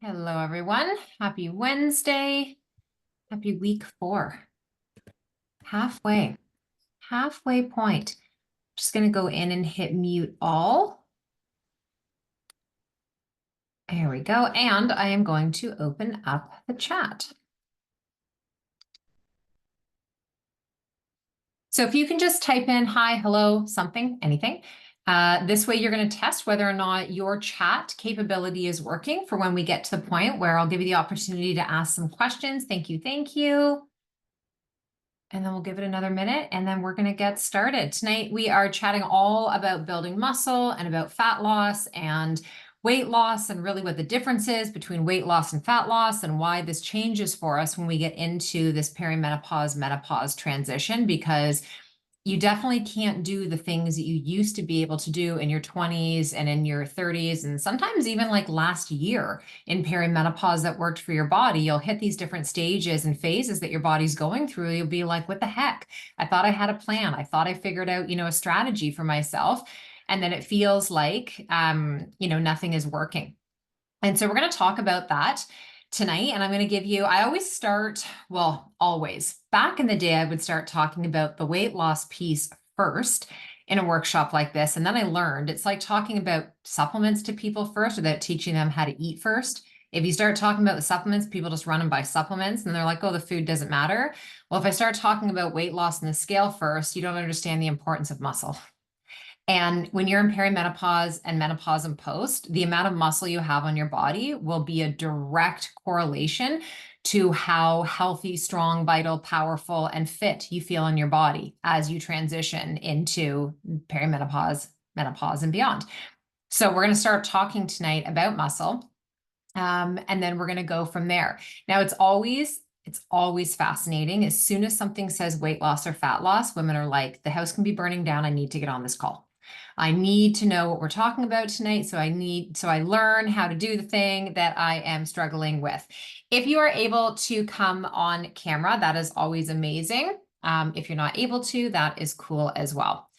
Hello, everyone. Happy Wednesday. Happy week 4. Halfway point. Just going to go in and hit mute all. There we go. And I am going to open up the chat. So if you can just type in hi, hello, something, anything. This way you're going to test whether or not your chat capability is working for when we get to the point where I'll give you the opportunity to ask some questions. Thank you. Thank you. And then we'll give it another minute and then we're going to get started. Tonight, we are chatting all about building muscle and about fat loss and weight loss and really what the difference is between weight loss and fat loss and why this changes for us when we get into this perimenopause, menopause transition, because you definitely can't do the things that you used to be able to do in your 20s and in your 30s, and sometimes even like last year in perimenopause that worked for your body. You'll hit these different stages and phases that your body's going through. You'll be like, what the heck? I thought I had a plan. I thought I figured out, a strategy for myself. And then it feels like, nothing is working. And so we're going to talk about that tonight. And I'm going to give you, I always start, always. Back in the day, I would start talking about the weight loss piece first in a workshop like this. And then I learned it's like talking about supplements to people first without teaching them how to eat first. If you start talking about the supplements, people just run and buy supplements and they're like, oh, the food doesn't matter. Well, if I start talking about weight loss and the scale first, you don't understand the importance of muscle. And when you're in perimenopause and menopause and post, the amount of muscle you have on your body will be a direct correlation to how healthy, strong, vital, powerful, and fit you feel in your body as you transition into perimenopause, menopause, and beyond. So we're going to start talking tonight about muscle, and then we're going to go from there. Now, it's always fascinating. As soon as something says weight loss or fat loss, women are like, the house can be burning down. I need to get on this call. I need to know what we're talking about tonight. So I learn how to do the thing that I am struggling with. If you are able to come on camera, that is always amazing. If you're not able to, that is cool as well.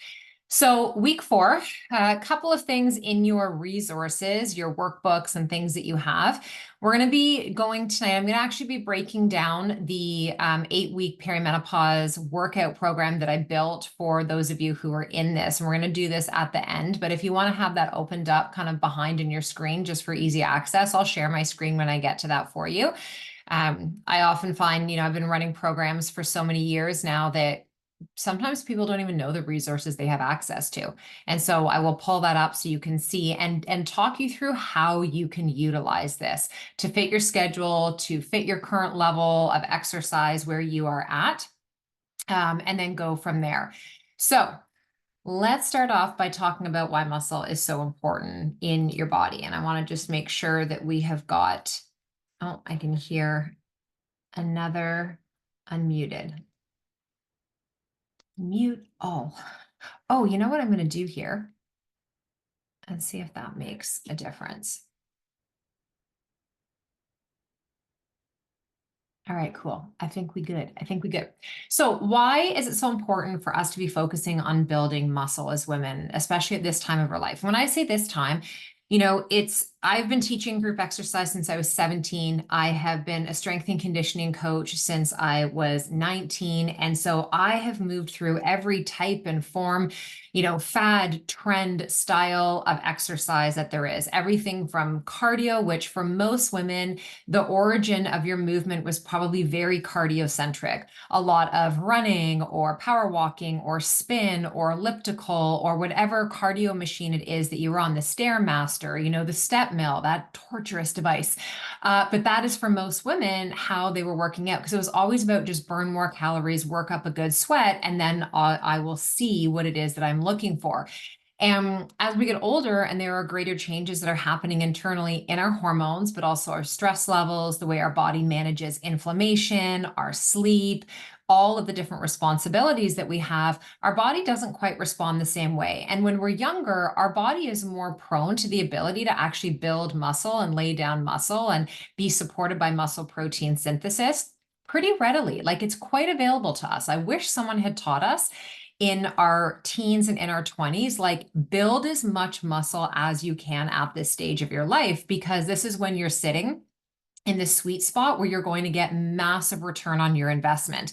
So week 4, a couple of things in your resources, your workbooks and things that you have. We're going to be going tonight. I'm going to actually be breaking down the 8-week perimenopause workout program that I built for those of you who are in this. And we're going to do this at the end. But if you want to have that opened up kind of behind in your screen just for easy access, I'll share my screen when I get to that for you. I often find, I've been running programs for so many years now that sometimes people don't even know the resources they have access to. And so I will pull that up so you can see and talk you through how you can utilize this to fit your schedule, to fit your current level of exercise where you are at, and then go from there. So let's start off by talking about why muscle is so important in your body. And I want to just make sure that we have got, oh, I can hear another unmuted. Mute all. Oh, you know what I'm going to do here? And see if that makes a difference. All right, cool. I think we good. So why is it so important for us to be focusing on building muscle as women, especially at this time of our life? When I say this time, I've been teaching group exercise since I was 17. I have been a strength and conditioning coach since I was 19. And so I have moved through every type and form, fad, trend, style of exercise that there is. Everything from cardio, which for most women, the origin of your movement was probably very cardiocentric. A lot of running or power walking or spin or elliptical or whatever cardio machine it is that you were on, the Stairmaster, the step mill, that torturous device. But that is for most women how they were working out, because it was always about just burn more calories, work up a good sweat, and then I will see what it is that I'm looking for. And as we get older and there are greater changes that are happening internally in our hormones, but also our stress levels, the way our body manages inflammation, our sleep, all of the different responsibilities that we have, our body doesn't quite respond the same way. And when we're younger, our body is more prone to the ability to actually build muscle and lay down muscle and be supported by muscle protein synthesis pretty readily. Like, it's quite available to us. I wish someone had taught us in our teens and in our 20s, like, build as much muscle as you can at this stage of your life, because this is when you're sitting in the sweet spot where you're going to get massive return on your investment.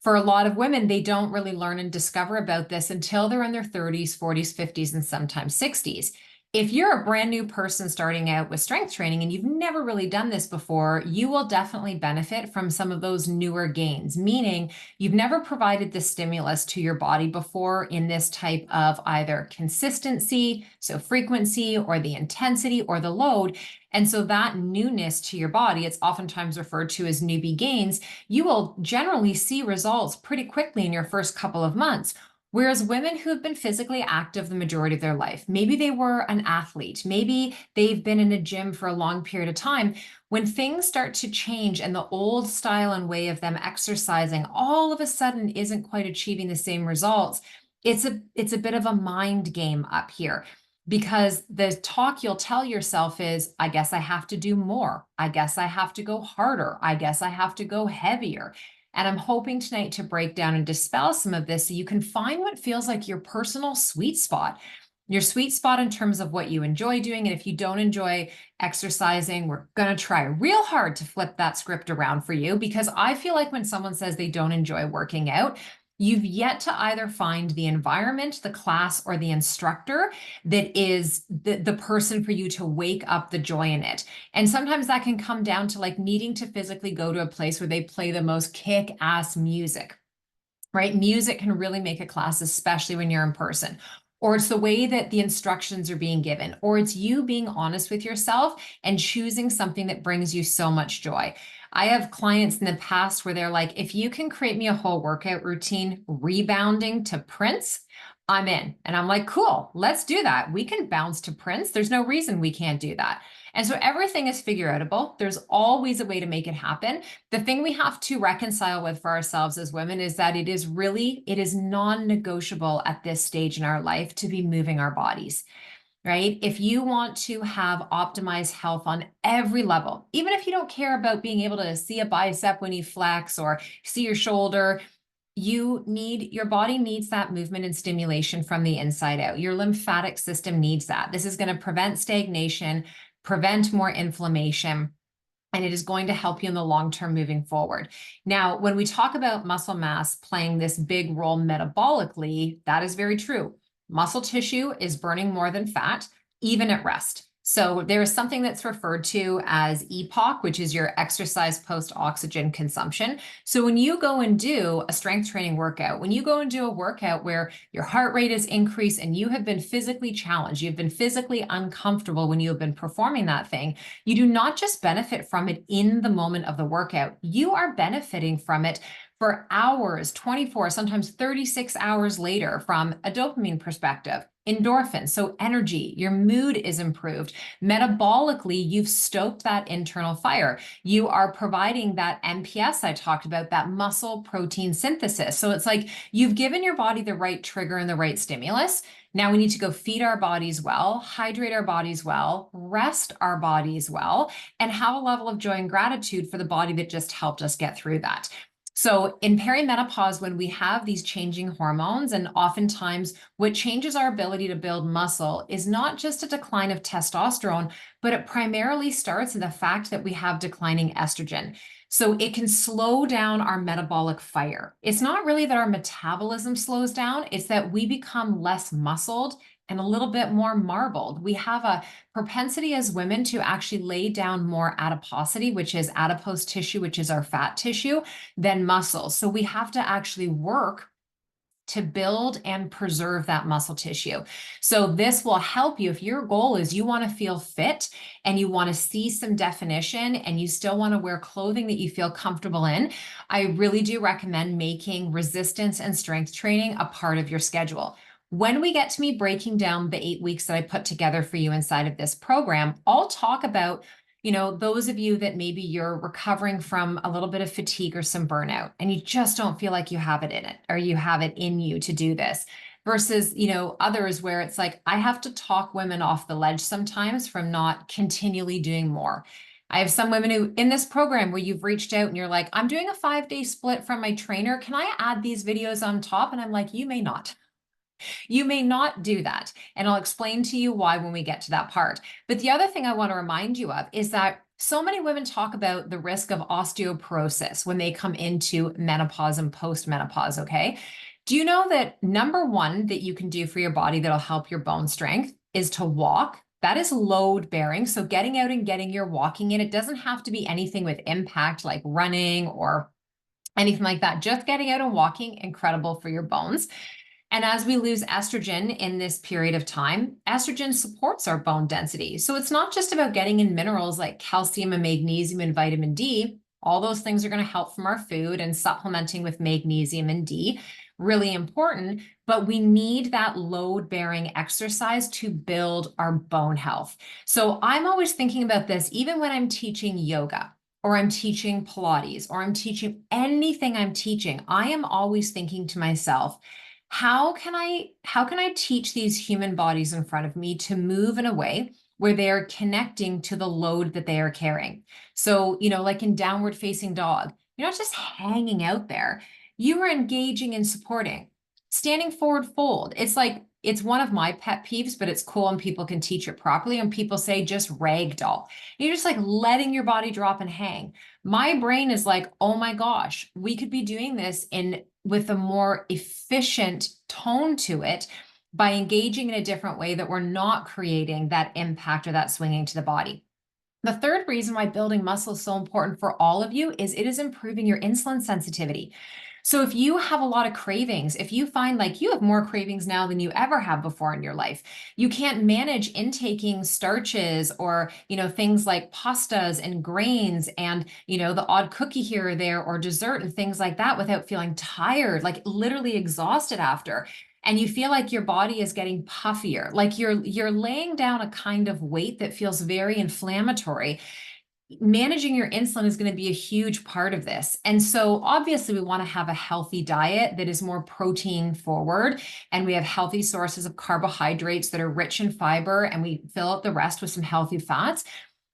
For a lot of women, they don't really learn and discover about this until they're in their 30s, 40s, 50s, and sometimes 60s. If you're a brand new person starting out with strength training and you've never really done this before, you will definitely benefit from some of those newer gains, meaning you've never provided the stimulus to your body before in this type of either consistency, so frequency, or the intensity or the load. And so that newness to your body, it's oftentimes referred to as newbie gains, you will generally see results pretty quickly in your first couple of months. Whereas women who have been physically active the majority of their life, maybe they were an athlete, maybe they've been in a gym for a long period of time, when things start to change and the old style and way of them exercising all of a sudden isn't quite achieving the same results, it's a bit of a mind game up here. Because the talk you'll tell yourself is, I guess I have to do more. I guess I have to go harder. I guess I have to go heavier. And I'm hoping tonight to break down and dispel some of this so you can find what feels like your personal sweet spot. Your sweet spot in terms of what you enjoy doing. And if you don't enjoy exercising, we're going to try real hard to flip that script around for you, because I feel like when someone says they don't enjoy working out, you've yet to either find the environment, the class, or the instructor that is the person for you to wake up the joy in it. And sometimes that can come down to like needing to physically go to a place where they play the most kick-ass music, right? Music can really make a class, especially when you're in person. Or it's the way that the instructions are being given, or it's you being honest with yourself and choosing something that brings you so much joy. I have clients in the past where they're like, if you can create me a whole workout routine rebounding to Prince, I'm in. And I'm like, cool, let's do that. We can bounce to Prince. There's no reason we can't do that. And so everything is figure outable. There's always a way to make it happen. The thing we have to reconcile with for ourselves as women is that it is non-negotiable at this stage in our life to be moving our bodies, right? If you want to have optimized health on every level, even if you don't care about being able to see a bicep when you flex or see your shoulder, your body needs that movement and stimulation from the inside out. Your lymphatic system needs that. This is going to prevent stagnation, prevent more inflammation, and it is going to help you in the long term moving forward. Now, when we talk about muscle mass playing this big role metabolically, that is very true. Muscle tissue is burning more than fat, even at rest. So there is something that's referred to as EPOC, which is your exercise post-oxygen consumption. So when you go and do a strength training workout, when you go and do a workout where your heart rate is increased and you have been physically challenged, you've been physically uncomfortable when you have been performing that thing, you do not just benefit from it in the moment of the workout, you are benefiting from it for hours, 24, sometimes 36 hours later from a dopamine perspective. Endorphins, so energy, your mood is improved. Metabolically, you've stoked that internal fire. You are providing that MPS I talked about, that muscle protein synthesis. So it's like you've given your body the right trigger and the right stimulus. Now we need to go feed our bodies well, hydrate our bodies well, rest our bodies well, and have a level of joy and gratitude for the body that just helped us get through that. So in perimenopause, when we have these changing hormones, and oftentimes what changes our ability to build muscle is not just a decline of testosterone, but it primarily starts in the fact that we have declining estrogen. So it can slow down our metabolic fire. It's not really that our metabolism slows down, it's that we become less muscled and a little bit more marbled. We have a propensity as women to actually lay down more adiposity, which is adipose tissue, which is our fat tissue, than muscle. So we have to actually work to build and preserve that muscle tissue. So this will help you if your goal is you want to feel fit and you want to see some definition and you still want to wear clothing that you feel comfortable in. I really do recommend making resistance and strength training a part of your schedule. When we get to me breaking down the 8 weeks that I put together for you inside of this program, I'll talk about, those of you that maybe you're recovering from a little bit of fatigue or some burnout, and you just don't feel like you have it in it, or you have it in you to do this, versus, others where it's like, I have to talk women off the ledge sometimes from not continually doing more. I have some women who in this program where you've reached out and you're like, I'm doing a 5-day split from my trainer. Can I add these videos on top? And I'm like, you may not. You may not do that. And I'll explain to you why when we get to that part. But the other thing I want to remind you of is that so many women talk about the risk of osteoporosis when they come into menopause and postmenopause, okay? Do you know that number one that you can do for your body that'll help your bone strength is to walk? That is load bearing. So getting out and getting your walking in, it doesn't have to be anything with impact like running or anything like that. Just getting out and walking, incredible for your bones. And as we lose estrogen in this period of time, estrogen supports our bone density. So it's not just about getting in minerals like calcium and magnesium and vitamin D. All those things are going to help from our food, and supplementing with magnesium and D, really important. But we need that load bearing exercise to build our bone health. So I'm always thinking about this, even when I'm teaching yoga, or I'm teaching Pilates, or I'm teaching anything I'm teaching, I am always thinking to myself, how can I teach these human bodies in front of me to move in a way where they are connecting to the load that they are carrying? So, like in downward facing dog, you're not just hanging out there. You are engaging and supporting. Standing forward fold. It's one of my pet peeves, but it's cool and people can teach it properly. And people say just ragdoll. You're just like letting your body drop and hang. My brain is like, oh my gosh, we could be doing this with a more efficient tone to it by engaging in a different way that we're not creating that impact or that swinging to the body. The third reason why building muscle is so important for all of you is it is improving your insulin sensitivity. So if you have a lot of cravings, if you find like you have more cravings now than you ever have before in your life, you can't manage intaking starches or, things like pastas and grains and, the odd cookie here or there or dessert and things like that without feeling tired, like literally exhausted after. And you feel like your body is getting puffier, like you're laying down a kind of weight that feels very inflammatory. Managing your insulin is going to be a huge part of this. And so obviously we want to have a healthy diet that is more protein forward, and we have healthy sources of carbohydrates that are rich in fiber, and we fill out the rest with some healthy fats.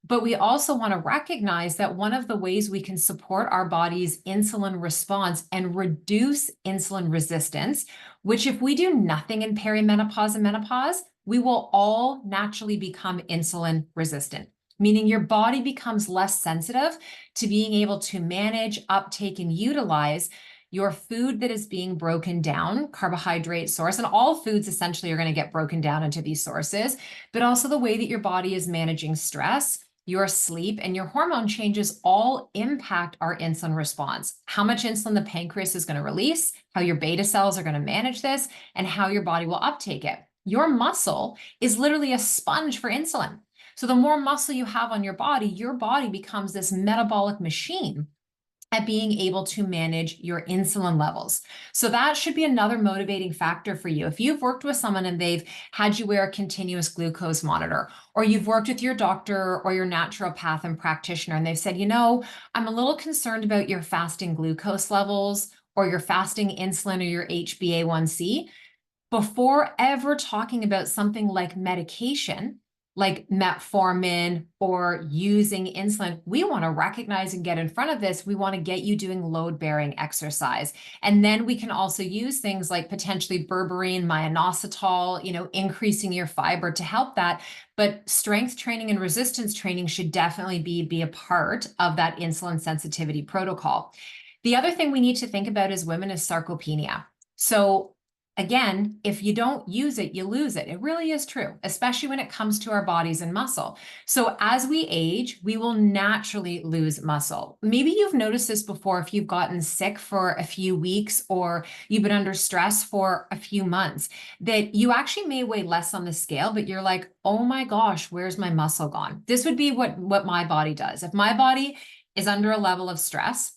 But we also want to recognize that one of the ways we can support our body's insulin response and reduce insulin resistance, which if we do nothing in perimenopause and menopause, we will all naturally become insulin resistant, meaning your body becomes less sensitive to being able to manage, uptake, and utilize your food that is being broken down, carbohydrate source, and all foods essentially are going to get broken down into these sources, but also the way that your body is managing stress, your sleep, and your hormone changes all impact our insulin response. How much insulin the pancreas is going to release, how your beta cells are going to manage this, and how your body will uptake it. Your muscle is literally a sponge for insulin. So the more muscle you have on your body becomes this metabolic machine at being able to manage your insulin levels. So that should be another motivating factor for you. If you've worked with someone and they've had you wear a continuous glucose monitor, or you've worked with your doctor or your naturopath and practitioner, and they've said, I'm a little concerned about your fasting glucose levels or your fasting insulin or your HbA1c, before ever talking about something like medication, like metformin or using insulin, we want to recognize and get in front of this. We want to get you doing load-bearing exercise. And then we can also use things like potentially berberine, myoinositol, increasing your fiber to help that. But strength training and resistance training should definitely be a part of that insulin sensitivity protocol. The other thing we need to think about as women is sarcopenia. So again, if you don't use it, you lose it. It really is true, especially when it comes to our bodies and muscle. So as we age, we will naturally lose muscle. Maybe you've noticed this before if you've gotten sick for a few weeks or you've been under stress for a few months, that you actually may weigh less on the scale, but you're like, oh my gosh, where's my muscle gone? This would be what my body does. If my body is under a level of stress,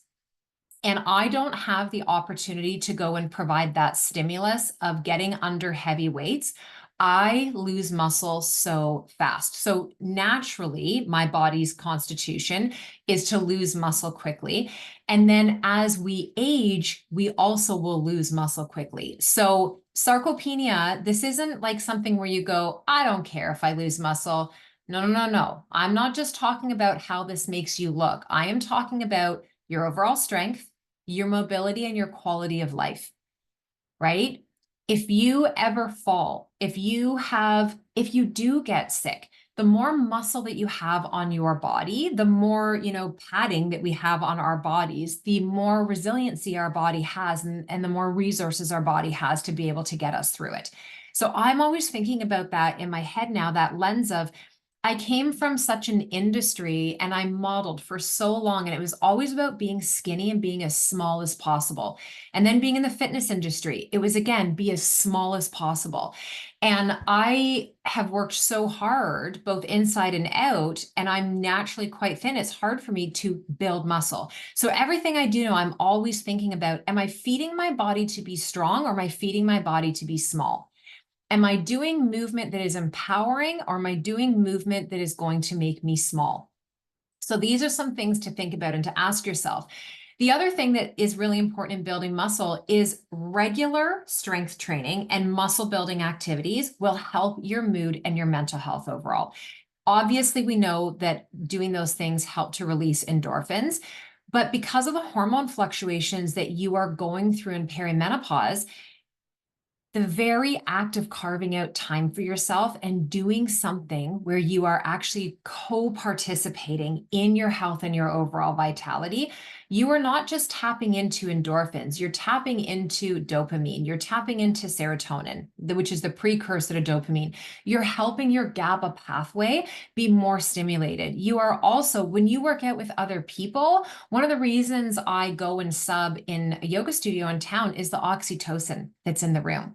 and I don't have the opportunity to go and provide that stimulus of getting under heavy weights, I lose muscle so fast. So naturally, my body's constitution is to lose muscle quickly. And then as we age, we also will lose muscle quickly. So sarcopenia, this isn't like something where you go, I don't care if I lose muscle. No. I'm not just talking about how this makes you look. I am talking about your overall strength, your mobility, and your quality of life, right? If you ever fall, if you do get sick, the more muscle that you have on your body, the more, padding that we have on our bodies, the more resiliency our body has, and the more resources our body has to be able to get us through it. So I'm always thinking about that in my head now, that lens of, I came from such an industry and I modeled for so long, and it was always about being skinny and being as small as possible. And then being in the fitness industry, it was again, be as small as possible. And I have worked so hard, both inside and out, and I'm naturally quite thin. It's hard for me to build muscle. So everything I do, I'm always thinking about, am I feeding my body to be strong, or am I feeding my body to be small? Am I doing movement that is empowering, or am I doing movement that is going to make me small? So these are some things to think about and to ask yourself. The other thing that is really important in building muscle is regular strength training and muscle building activities will help your mood and your mental health overall. Obviously, we know that doing those things help to release endorphins, but because of the hormone fluctuations that you are going through in perimenopause, the very act of carving out time for yourself and doing something where you are actually co-participating in your health and your overall vitality, you are not just tapping into endorphins, you're tapping into dopamine, you're tapping into serotonin, which is the precursor to dopamine. You're helping your GABA pathway be more stimulated. You are also, when you work out with other people, one of the reasons I go and sub in a yoga studio in town is the oxytocin that's in the room.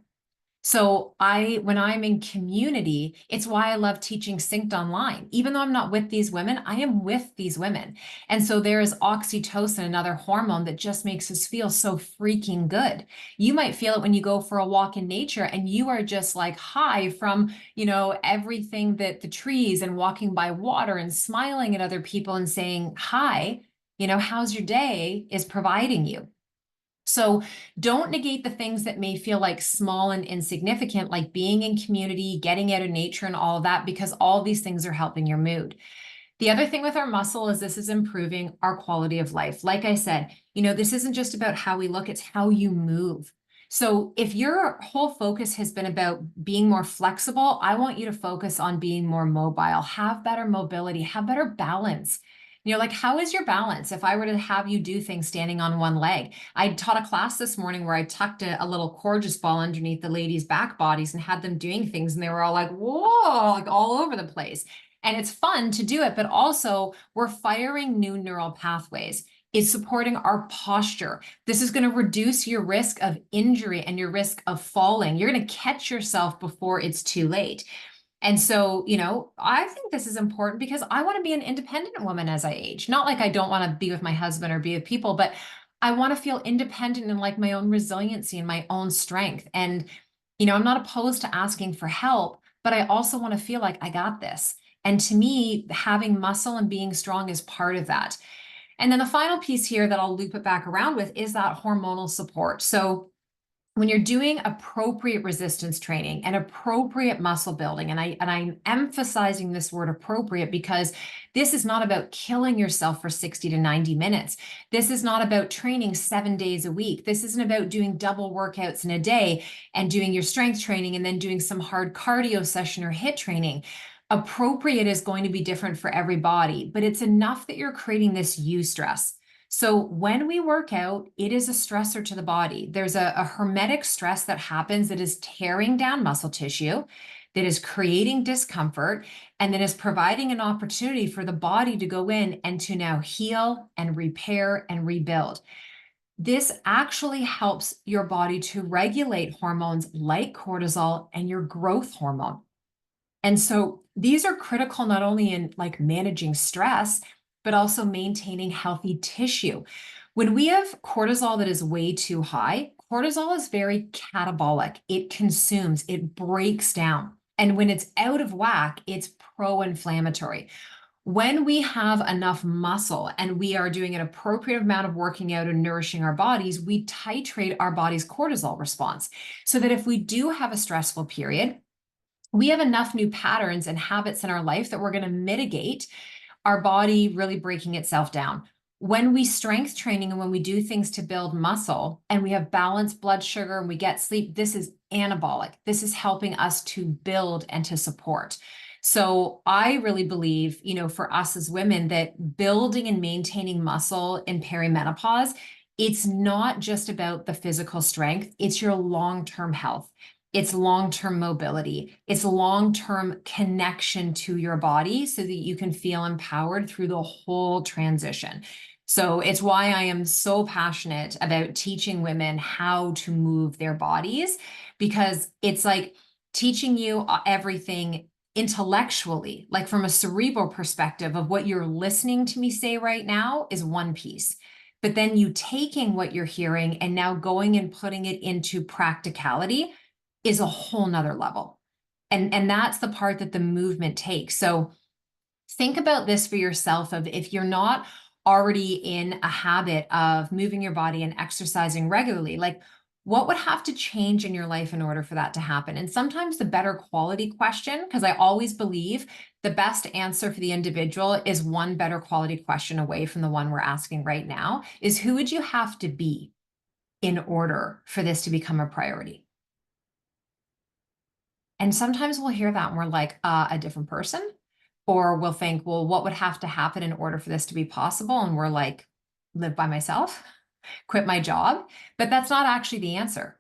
So when I'm in community, it's why I love teaching synced online. Even though I'm not with these women, I am with these women. And so there is oxytocin, another hormone that just makes us feel so freaking good. You might feel it when you go for a walk in nature and you are just like high from, everything that the trees and walking by water and smiling at other people and saying, hi, how's your day is providing you. So don't negate the things that may feel like small and insignificant, like being in community, getting out of nature and all of that, because all these things are helping your mood. The other thing with our muscle is this is improving our quality of life. Like I said, this isn't just about how we look, it's how you move. So if your whole focus has been about being more flexible, I want you to focus on being more mobile, have better mobility, have better balance. Like, how is your balance? If I were to have you do things standing on one leg, I taught a class this morning where I tucked a little gorgeous ball underneath the ladies' back bodies and had them doing things, and they were all like, whoa, like all over the place. And it's fun to do it, but also we're firing new neural pathways. It's supporting our posture. This is going to reduce your risk of injury and your risk of falling. You're going to catch yourself before it's too late. And so, I think this is important because I want to be an independent woman as I age. Not like I don't want to be with my husband or be with people, but I want to feel independent and like my own resiliency and my own strength. And, I'm not opposed to asking for help, but I also want to feel like I got this. And to me, having muscle and being strong is part of that. And then the final piece here that I'll loop it back around with is that hormonal support. So when you're doing appropriate resistance training and appropriate muscle building, and I'm emphasizing this word appropriate because this is not about killing yourself for 60 to 90 minutes. This is not about training 7 days a week. This isn't about doing double workouts in a day and doing your strength training and then doing some hard cardio session or HIIT training. Appropriate is going to be different for everybody, but it's enough that you're creating this eustress. So when we work out, it is a stressor to the body. There's a hermetic stress that happens that is tearing down muscle tissue, that is creating discomfort, and that is providing an opportunity for the body to go in and to now heal and repair and rebuild. This actually helps your body to regulate hormones like cortisol and your growth hormone. And so these are critical not only in like managing stress, but also maintaining healthy tissue. When we have cortisol that is way too high, cortisol is very catabolic. It consumes, it breaks down. And when it's out of whack, it's pro-inflammatory. When we have enough muscle and we are doing an appropriate amount of working out and nourishing our bodies, we titrate our body's cortisol response so that if we do have a stressful period, we have enough new patterns and habits in our life that we're going to mitigate our body really breaking itself down. When we strength training and when we do things to build muscle and we have balanced blood sugar and we get sleep, this is anabolic. This is helping us to build and to support. So I really believe, for us as women, that building and maintaining muscle in perimenopause, it's not just about the physical strength, it's your long-term health. It's long-term mobility. It's long-term connection to your body so that you can feel empowered through the whole transition. So it's why I am so passionate about teaching women how to move their bodies, because it's like teaching you everything intellectually, like from a cerebral perspective of what you're listening to me say right now is one piece. But then you taking what you're hearing and now going and putting it into practicality is a whole nother level. And that's the part that the movement takes. So think about this for yourself of if you're not already in a habit of moving your body and exercising regularly, like what would have to change in your life in order for that to happen? And sometimes the better quality question, because I always believe the best answer for the individual is one better quality question away from the one we're asking right now, is who would you have to be in order for this to become a priority? And sometimes we'll hear that and we're like, a different person. Or we'll think, well, what would have to happen in order for this to be possible? And we're like, live by myself, quit my job. But that's not actually the answer.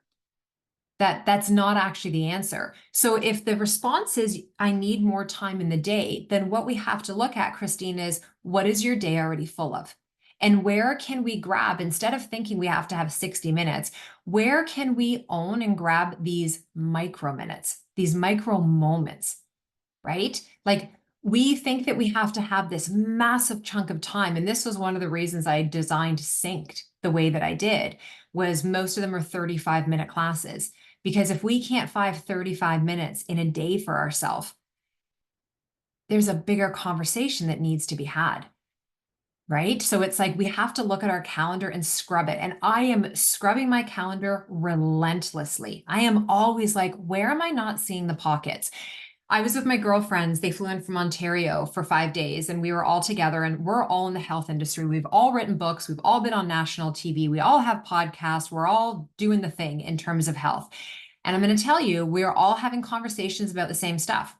That's not actually the answer. So if the response is, I need more time in the day, then what we have to look at, Christine, is what is your day already full of? And where can we grab, instead of thinking we have to have 60 minutes, where can we own and grab these micro minutes, these micro moments, right? Like we think that we have to have this massive chunk of time. And this was one of the reasons I designed Synced the way that I did, was most of them are 35-minute classes. Because if we can't find 35 minutes in a day for ourselves, there's a bigger conversation that needs to be had. Right? So it's like we have to look at our calendar and scrub it. And I am scrubbing my calendar relentlessly. I am always like, where am I not seeing the pockets? I was with my girlfriends. They flew in from Ontario for 5 days and we were all together and we're all in the health industry. We've all written books. We've all been on national TV. We all have podcasts. We're all doing the thing in terms of health. And I'm going to tell you, we're all having conversations about the same stuff.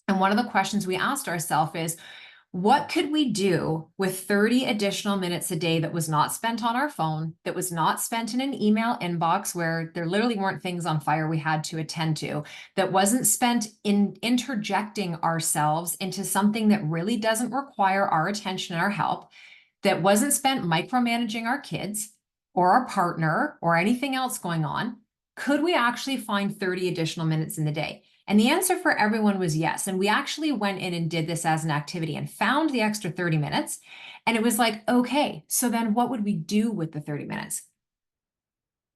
And one of the questions we asked ourselves is, what could we do with 30 additional minutes a day that was not spent on our phone, that was not spent in an email inbox where there literally weren't things on fire we had to attend to, that wasn't spent in interjecting ourselves into something that really doesn't require our attention and our help, that wasn't spent micromanaging our kids or our partner or anything else going on? Could we actually find 30 additional minutes in the day? And the answer for everyone was yes. And we actually went in and did this as an activity and found the extra 30 minutes. And it was like, okay, so then what would we do with the 30 minutes?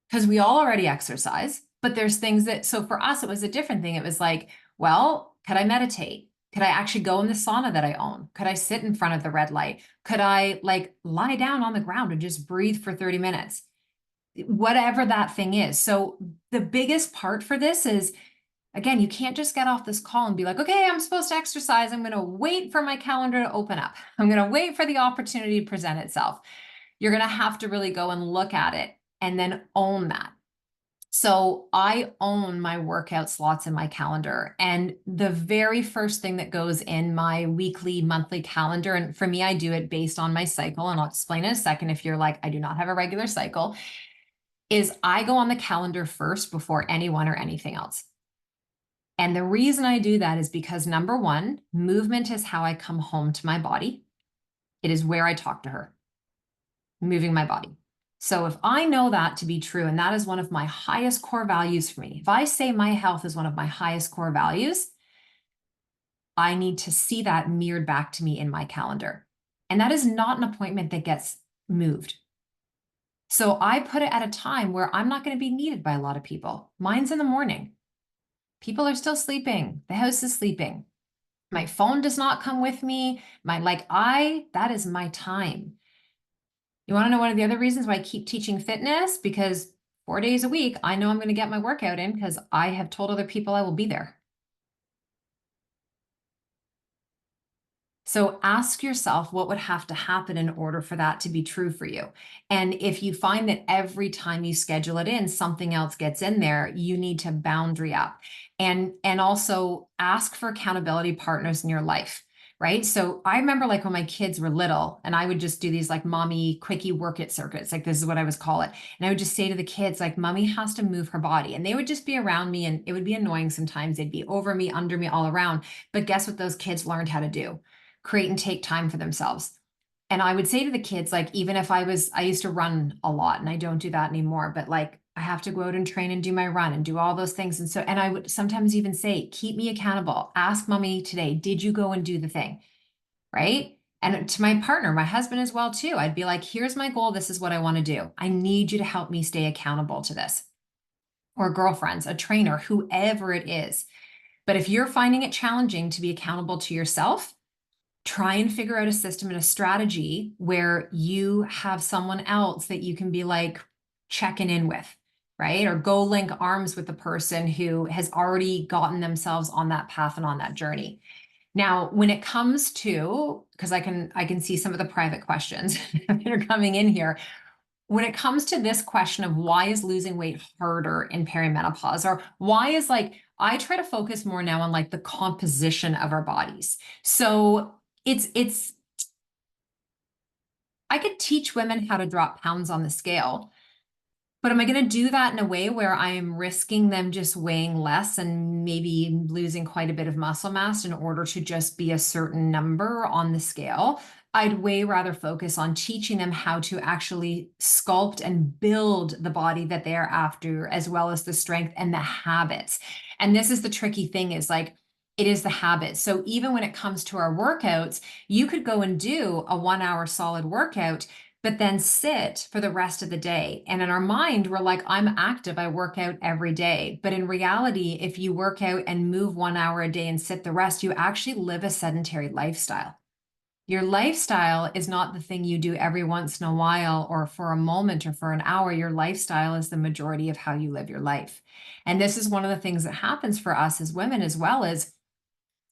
Because we all already exercise, but there's things that, so for us, it was a different thing. It was like, well, could I meditate? Could I actually go in the sauna that I own? Could I sit in front of the red light? Could I like lie down on the ground and just breathe for 30 minutes? Whatever that thing is. So the biggest part for this is, again, you can't just get off this call and be like, okay, I'm supposed to exercise. I'm going to wait for my calendar to open up. I'm going to wait for the opportunity to present itself. You're going to have to really go and look at it and then own that. So I own my workout slots in my calendar. And the very first thing that goes in my weekly, monthly calendar, and for me, I do it based on my cycle, and I'll explain in a second if you're like, I do not have a regular cycle, is I go on the calendar first before anyone or anything else. And the reason I do that is because number one, movement is how I come home to my body. It is where I talk to her, moving my body. So if I know that to be true, and that is one of my highest core values for me, if I say my health is one of my highest core values, I need to see that mirrored back to me in my calendar. And that is not an appointment that gets moved. So I put it at a time where I'm not going to be needed by a lot of people. Mine's in the morning. People are still sleeping. The house is sleeping. My phone does not come with me. That is my time. You want to know one of the other reasons why I keep teaching fitness? Because 4 days a week, I know I'm going to get my workout in because I have told other people I will be there. So ask yourself what would have to happen in order for that to be true for you. And if you find that every time you schedule it in, something else gets in there, you need to boundary up and also ask for accountability partners in your life. Right. So I remember like when my kids were little and I would just do these like mommy quickie work it circuits. Like this is what I was call it. And I would just say to the kids, like, mommy has to move her body. And they would just be around me and it would be annoying sometimes. They'd be over me, under me, all around. But guess what those kids learned how to do? Create and take time for themselves. And I would say to the kids, like, even if I used to run a lot and I don't do that anymore, but like, I have to go out and train and do my run and do all those things. And so, and I would sometimes even say, keep me accountable. Ask mommy today, did you go and do the thing? Right. And to my partner, my husband as well, too, I'd be like, here's my goal. This is what I want to do. I need you to help me stay accountable to this. Or girlfriends, a trainer, whoever it is. But if you're finding it challenging to be accountable to yourself, try and figure out a system and a strategy where you have someone else that you can be like checking in with, right? Or go link arms with the person who has already gotten themselves on that path and on that journey. Now, when it comes to, because I can see some of the private questions that are coming in here. When it comes to this question of why is losing weight harder in perimenopause, or why is like, I try to focus more now on like the composition of our bodies. So it's I could teach women how to drop pounds on the scale, but am I going to do that in a way where I'm risking them just weighing less and maybe losing quite a bit of muscle mass in order to just be a certain number on the scale? I'd way rather focus on teaching them how to actually sculpt and build the body that they're after, as well as the strength and the habits. And this is the tricky thing is like, it is the habits. So even when it comes to our workouts, you could go and do a 1 hour solid workout, but then sit for the rest of the day. And in our mind, we're like, I'm active, I work out every day. But in reality, if you work out and move 1 hour a day and sit the rest, you actually live a sedentary lifestyle. Your lifestyle is not the thing you do every once in a while or for a moment or for an hour. Your lifestyle is the majority of how you live your life. And this is one of the things that happens for us as women as well is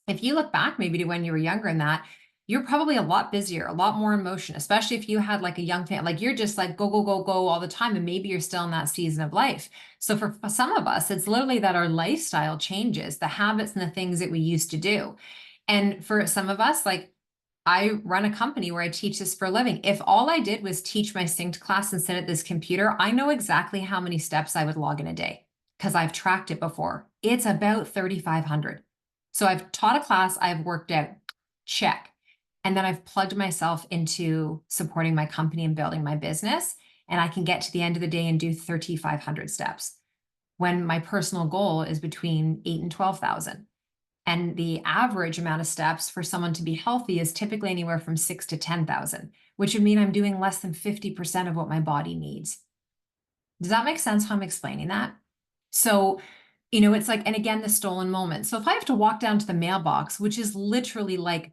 if you look back maybe to when you were younger in that, you're probably a lot busier, a lot more in motion, especially if you had like a young family, like you're just like go, go, go, go all the time. And maybe you're still in that season of life. So for some of us, it's literally that our lifestyle changes, the habits and the things that we used to do. And for some of us, like I run a company where I teach this for a living. If all I did was teach my synced class and sit at this computer, I know exactly how many steps I would log in a day because I've tracked it before. It's about 3,500. So I've taught a class, I've worked out, check. And then I've plugged myself into supporting my company and building my business. And I can get to the end of the day and do 3,500 steps when my personal goal is between 8 and 12,000. And the average amount of steps for someone to be healthy is typically anywhere from 6 to 10,000, which would mean I'm doing less than 50% of what my body needs. Does that make sense how I'm explaining that? So, it's like, and again, the stolen moment. So if I have to walk down to the mailbox, which is literally like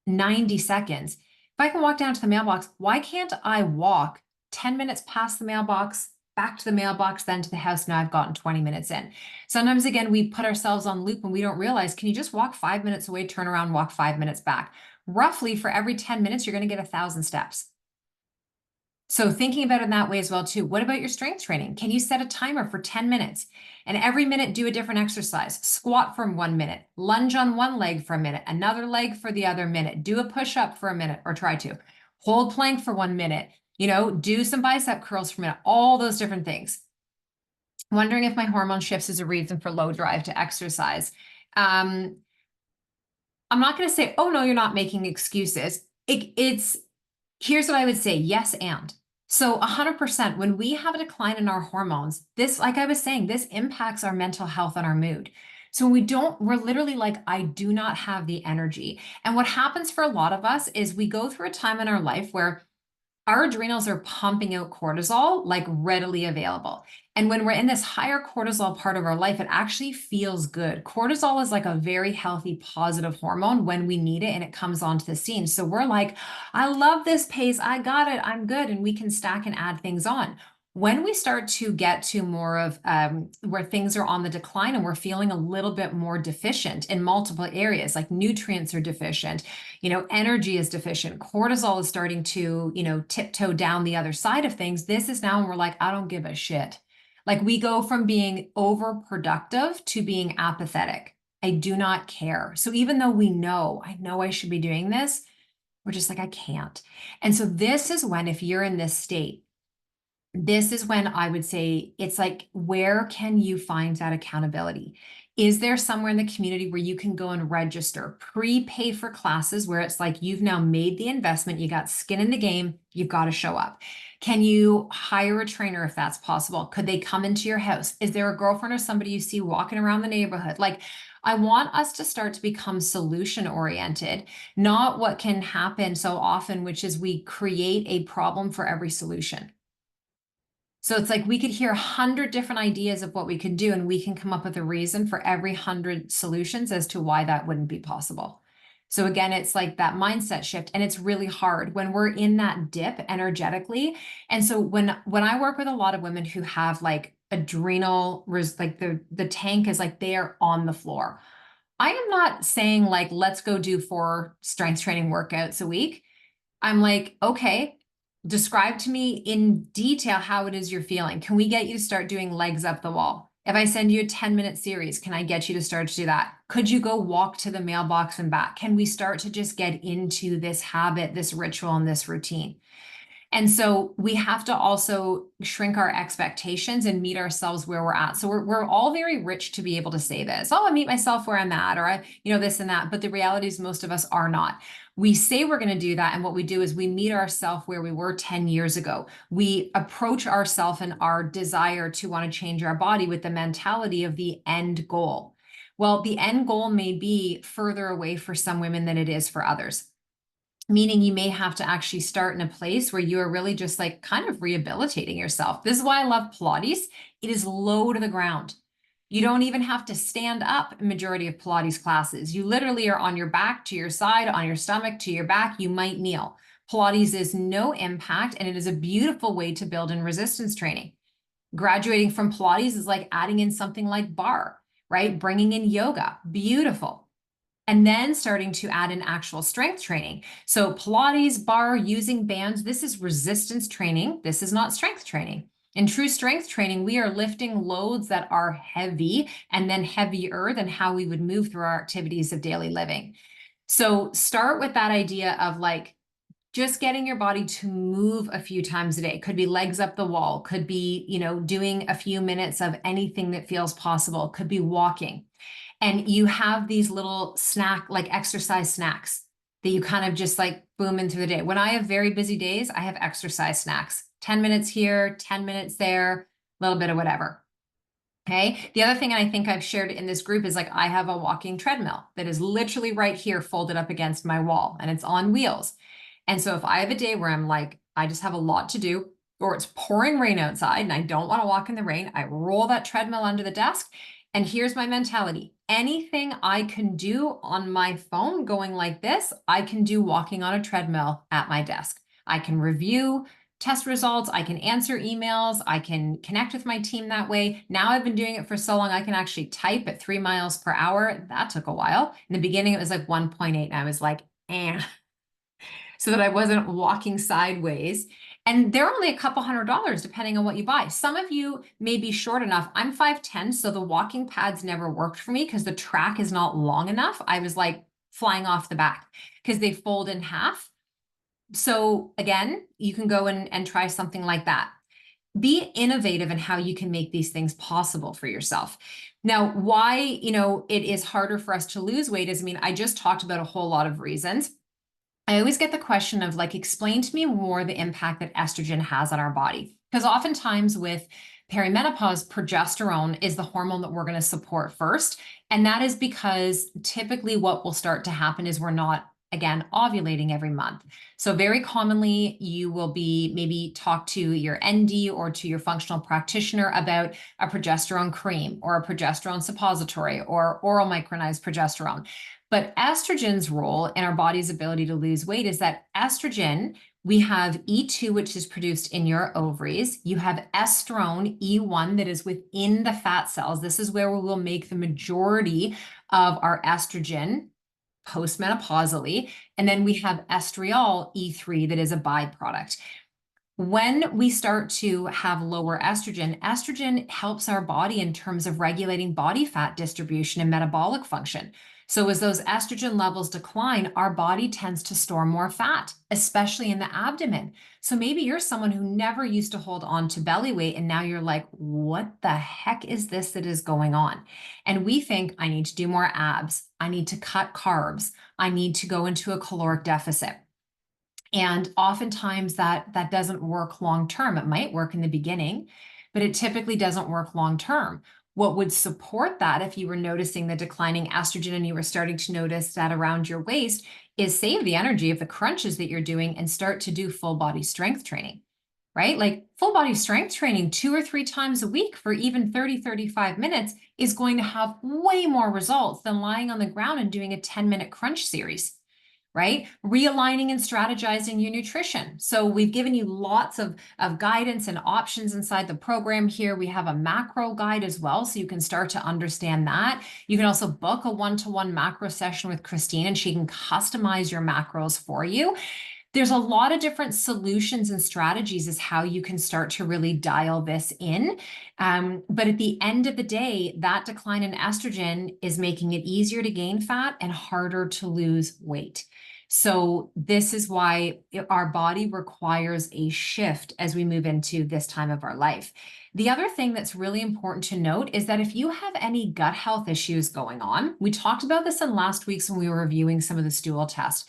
90 seconds, if I can walk down to the mailbox, why can't I walk 10 minutes past the mailbox, back to the mailbox, then to the house? Now I've gotten 20 minutes in. Sometimes, again, we put ourselves on loop and we don't realize, can you just walk 5 minutes away, turn around, walk 5 minutes back? Roughly for every 10 minutes, you're going to get 1,000 steps. So thinking about it in that way as well, too. What about your strength training? Can you set a timer for 10 minutes and every minute do a different exercise? Squat for 1 minute, lunge on one leg for a minute, another leg for the other minute, do a push-up for a minute or try to. Hold plank for 1 minute, do some bicep curls for a minute, all those different things. Wondering if my hormone shifts is a reason for low drive to exercise. I'm not going to say, oh, no, you're not making excuses. Here's what I would say. Yes, and. So 100%, when we have a decline in our hormones, this, like I was saying, this impacts our mental health and our mood. So we're literally like, I do not have the energy. And what happens for a lot of us is we go through a time in our life where our adrenals are pumping out cortisol like readily available. And when we're in this higher cortisol part of our life, it actually feels good. Cortisol is like a very healthy, positive hormone when we need it and it comes onto the scene. So we're like, I love this pace. I got it. I'm good. And we can stack and add things on. When we start to get to more of where things are on the decline and we're feeling a little bit more deficient in multiple areas, like nutrients are deficient, energy is deficient, cortisol is starting to, tiptoe down the other side of things. This is now when we're like, I don't give a shit. Like we go from being overproductive to being apathetic. I do not care. So even though I know I should be doing this, we're just like, I can't. And so this is when, if you're in this state, this is when I would say it's like, where can you find that accountability? Is there somewhere in the community where you can go and register, prepay for classes where it's like you've now made the investment, you got skin in the game, you've got to show up? Can you hire a trainer if that's possible? Could they come into your house? Is there a girlfriend or somebody you see walking around the neighborhood? Like, I want us to start to become solution oriented, not what can happen so often, which is we create a problem for every solution. So it's like we could hear 100 different ideas of what we could do, and we can come up with a reason for every 100 solutions as to why that wouldn't be possible. So again, it's like that mindset shift, and it's really hard when we're in that dip energetically. And so when I work with a lot of women who have like adrenal, like the tank is like they are on the floor. I am not saying like, let's go do 4 strength training workouts a week. I'm like, okay, describe to me in detail how it is you're feeling. Can we get you to start doing legs up the wall? If I send you a 10-minute series, can I get you to start to do that? Could you go walk to the mailbox and back? Can we start to just get into this habit, this ritual, and this routine? And so we have to also shrink our expectations and meet ourselves where we're at. So we're all very rich to be able to say this. Oh, I meet myself where I'm at, or I, this and that. But the reality is most of us are not. We say we're going to do that. And what we do is we meet ourselves where we were 10 years ago. We approach ourselves and our desire to want to change our body with the mentality of the end goal. Well, the end goal may be further away for some women than it is for others. Meaning you may have to actually start in a place where you are really just like kind of rehabilitating yourself. This is why I love Pilates. It is low to the ground. You don't even have to stand up in majority of Pilates classes. You literally are on your back to your side, on your stomach to your back. You might kneel. Pilates is no impact, and it is a beautiful way to build in resistance training. Graduating from Pilates is like adding in something like bar, right? Bringing in yoga, beautiful. And then starting to add in actual strength training. So Pilates, bar, using bands, this is resistance training. This is not strength training. In true strength training, we are lifting loads that are heavy and then heavier than how we would move through our activities of daily living. So start with that idea of like, just getting your body to move a few times a day. Could be legs up the wall, could be, doing a few minutes of anything that feels possible, could be walking. And you have these little like exercise snacks that you kind of just like boom in through the day. When I have very busy days, I have exercise snacks, 10 minutes here, 10 minutes there, a little bit of whatever. Okay. The other thing I think I've shared in this group is like, I have a walking treadmill that is literally right here folded up against my wall, and it's on wheels. And so if I have a day where I'm like, I just have a lot to do, or it's pouring rain outside and I don't want to walk in the rain, I roll that treadmill under the desk. And here's my mentality. Anything I can do on my phone going like this, I can do walking on a treadmill at my desk. I can review test results. I can answer emails. I can connect with my team that way. Now I've been doing it for so long, I can actually type at 3 miles per hour. That took a while. In the beginning, it was like 1.8. And I was like, so that I wasn't walking sideways. And they're only a couple $100 depending on what you buy. Some of you may be short enough. I'm 5'10", so the walking pads never worked for me because the track is not long enough. I was like flying off the back because they fold in half. So again, you can go and try something like that. Be innovative in how you can make these things possible for yourself. Now, why, it is harder for us to lose weight is, I just talked about a whole lot of reasons. I always get the question of like, explain to me more the impact that estrogen has on our body. Because oftentimes with perimenopause, progesterone is the hormone that we're going to support first. And that is because typically what will start to happen is we're not, again, ovulating every month. So very commonly you will be maybe talk to your ND or to your functional practitioner about a progesterone cream or a progesterone suppository or oral micronized progesterone. But estrogen's role in our body's ability to lose weight is that estrogen, We have E2, which is produced in your ovaries. You have estrone, E1, that is within the fat cells. This is where we will make the majority of our estrogen postmenopausally. And then we have estriol, E3, that is a byproduct. When we start to have lower estrogen, estrogen helps our body in terms of regulating body fat distribution and metabolic function. So as those estrogen levels decline, our body tends to store more fat, especially in the abdomen. So maybe you're someone who never used to hold on to belly weight, and now you're like, what the heck is this that is going on? And we think, I need to do more abs. I need to cut carbs. I need to go into a caloric deficit. And oftentimes that doesn't work long term. It might work in the beginning, but it typically doesn't work long term. What would support that, if you were noticing the declining estrogen and you were starting to notice that around your waist, is save the energy of the crunches that you're doing and start to do full body strength training, right? Like full body strength training 2 or 3 times a week for even 30, 35 minutes is going to have way more results than lying on the ground and doing a 10-minute crunch series. Right? Realigning and strategizing your nutrition. So we've given you lots of guidance and options inside the program here. We have a macro guide as well, so you can start to understand that. You can also book a one-to-one macro session with Christine, and she can customize your macros for you. There's a lot of different solutions and strategies as how you can start to really dial this in. But at the end of the day, that decline in estrogen is making it easier to gain fat and harder to lose weight. So this is why our body requires a shift as we move into this time of our life. The other thing that's really important to note is that if you have any gut health issues going on, we talked about this in last week's when we were reviewing some of the stool tests.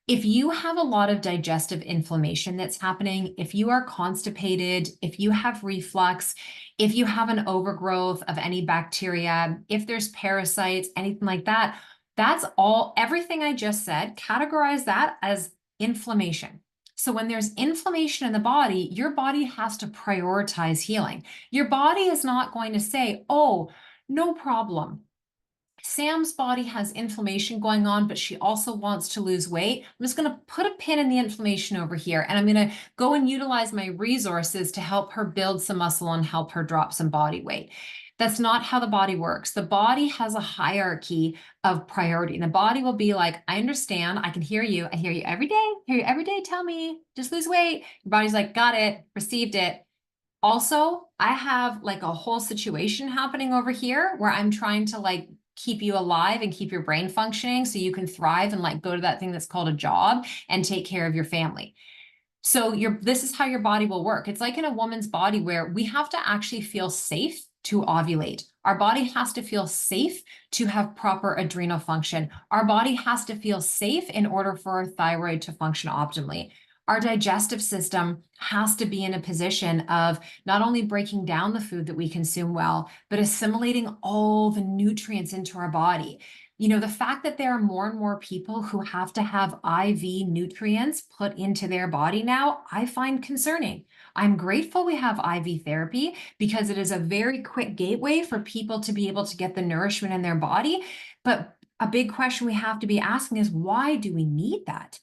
If you have a lot of digestive inflammation that's happening, if you are constipated, if you have reflux, if you have an overgrowth of any bacteria, if there's parasites, anything like that, that's all, everything I just said, categorize that as inflammation. So when there's inflammation in the body, your body has to prioritize healing. Your body is not going to say, oh, no problem. Sam's body has inflammation going on, but she also wants to lose weight. I'm just going to put a pin in the inflammation over here, and I'm going to go and utilize my resources to help her build some muscle and help her drop some body weight. That's not how the body works. The body has a hierarchy of priority. And the body will be like, I understand. I can hear you. I hear you every day. I hear you every day. Tell me, just lose weight. Your body's like, got it, received it. Also, I have like a whole situation happening over here where I'm trying to like keep you alive and keep your brain functioning so you can thrive and like go to that thing that's called a job and take care of your family. So this is how your body will work. It's like in a woman's body where we have to actually feel safe to ovulate. Our body has to feel safe to have proper adrenal function. Our body has to feel safe in order for our thyroid to function optimally. Our digestive system has to be in a position of not only breaking down the food that we consume well, but assimilating all the nutrients into our body. You know, the fact that there are more and more people who have to have IV nutrients put into their body now, I find concerning. I'm grateful we have IV therapy because it is a very quick gateway for people to be able to get the nourishment in their body. But a big question we have to be asking is, why do we need that?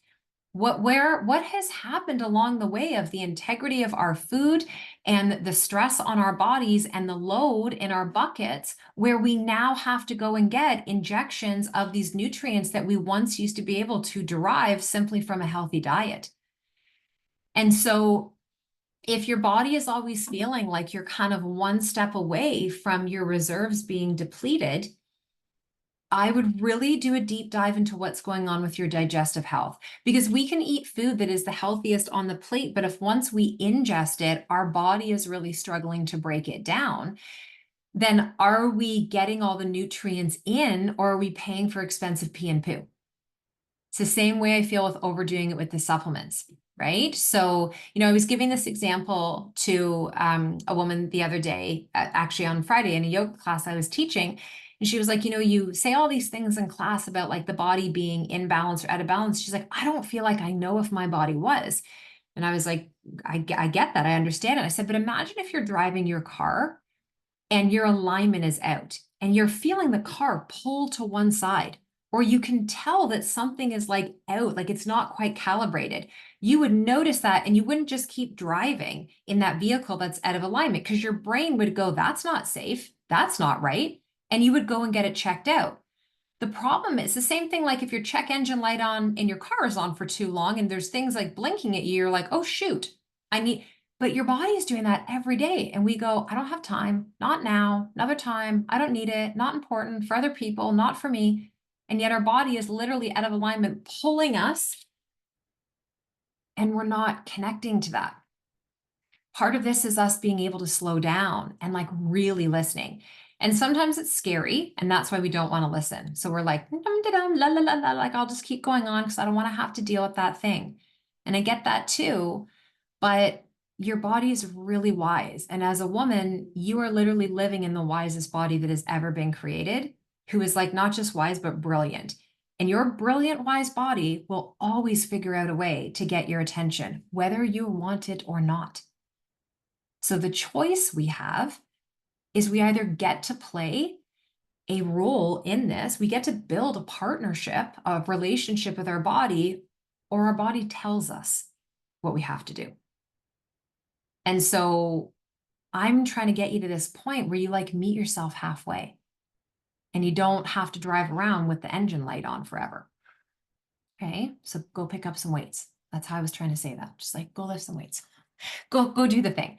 What has happened along the way of the integrity of our food and the stress on our bodies and the load in our buckets, where we now have to go and get injections of these nutrients that we once used to be able to derive simply from a healthy diet? And so if your body is always feeling like you're kind of one step away from your reserves being depleted, I would really do a deep dive into what's going on with your digestive health, because we can eat food that is the healthiest on the plate, but if once we ingest it, our body is really struggling to break it down, then are we getting all the nutrients in, or are we paying for expensive pee and poo? It's the same way I feel with overdoing it with the supplements, right? So, you know, I was giving this example to a woman the other day, actually on Friday in a yoga class I was teaching. And she was like, you know, you say all these things in class about like the body being in balance or out of balance. She's like, I don't feel like I know if my body was. And I was like, I get that. I understand it. I said, but imagine if you're driving your car and your alignment is out and you're feeling the car pull to one side. or you can tell that something is like out, like it's not quite calibrated. You would notice that and you wouldn't just keep driving in that vehicle that's out of alignment because your brain would go, that's not safe, that's not right. And you would go and get it checked out. The problem is the same thing like if your check engine light on in your car is on for too long and there's things like blinking at you, you're like, oh shoot, I need, but your body is doing that every day. And we go, I don't have time, not now, another time, I don't need it, not important for other people, not for me. And yet our body is literally out of alignment, pulling us, and we're not connecting to that. Part of this is us being able to slow down and like really listening. And sometimes it's scary, and that's why we don't want to listen. So we're like, dum-da-dum, la la la la, like I'll just keep going on because I don't want to have to deal with that thing. And I get that too, but your body is really wise. And as a woman, you are literally living in the wisest body that has ever been created, who is like not just wise, but brilliant. And your brilliant, wise body will always figure out a way to get your attention, whether you want it or not. So the choice we have is we either get to play a role in this, we get to build a partnership, a relationship with our body, or our body tells us what we have to do. And so I'm trying to get you to this point where you like meet yourself halfway and you don't have to drive around with the engine light on forever. Okay, so go pick up some weights. That's how I was trying to say that. Just like go lift some weights. Go do the thing.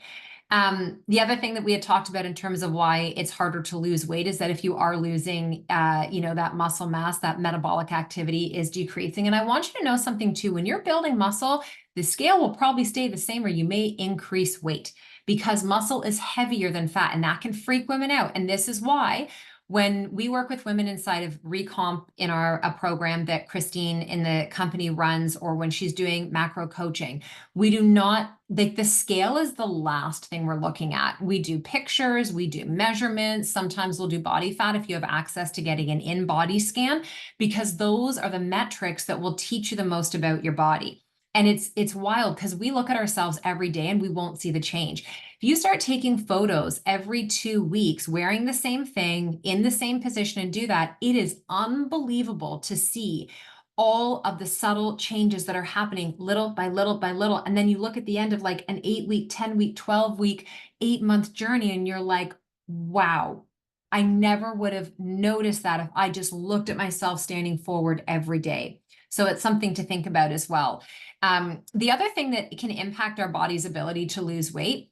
The other thing that we had talked about in terms of why it's harder to lose weight is that if you are losing, that muscle mass, that metabolic activity is decreasing. And I want you to know something too. When you're building muscle, the scale will probably stay the same or you may increase weight because muscle is heavier than fat and that can freak women out. And this is why when we work with women inside of Recomp in a program that Christine in the company runs, or when she's doing macro coaching, we do not, like the scale is the last thing we're looking at. We do pictures, we do measurements. Sometimes we'll do body fat if you have access to getting an in-body scan, because those are the metrics that will teach you the most about your body. And it's wild because we look at ourselves every day and we won't see the change. If you start taking photos every 2 weeks, wearing the same thing in the same position and do that, it is unbelievable to see all of the subtle changes that are happening little by little by little. And then you look at the end of like an 8-week, 10-week, 12-week, 8-month journey, and you're like, wow, I never would have noticed that if I just looked at myself standing forward every day. So it's something to think about as well. The other thing that can impact our body's ability to lose weight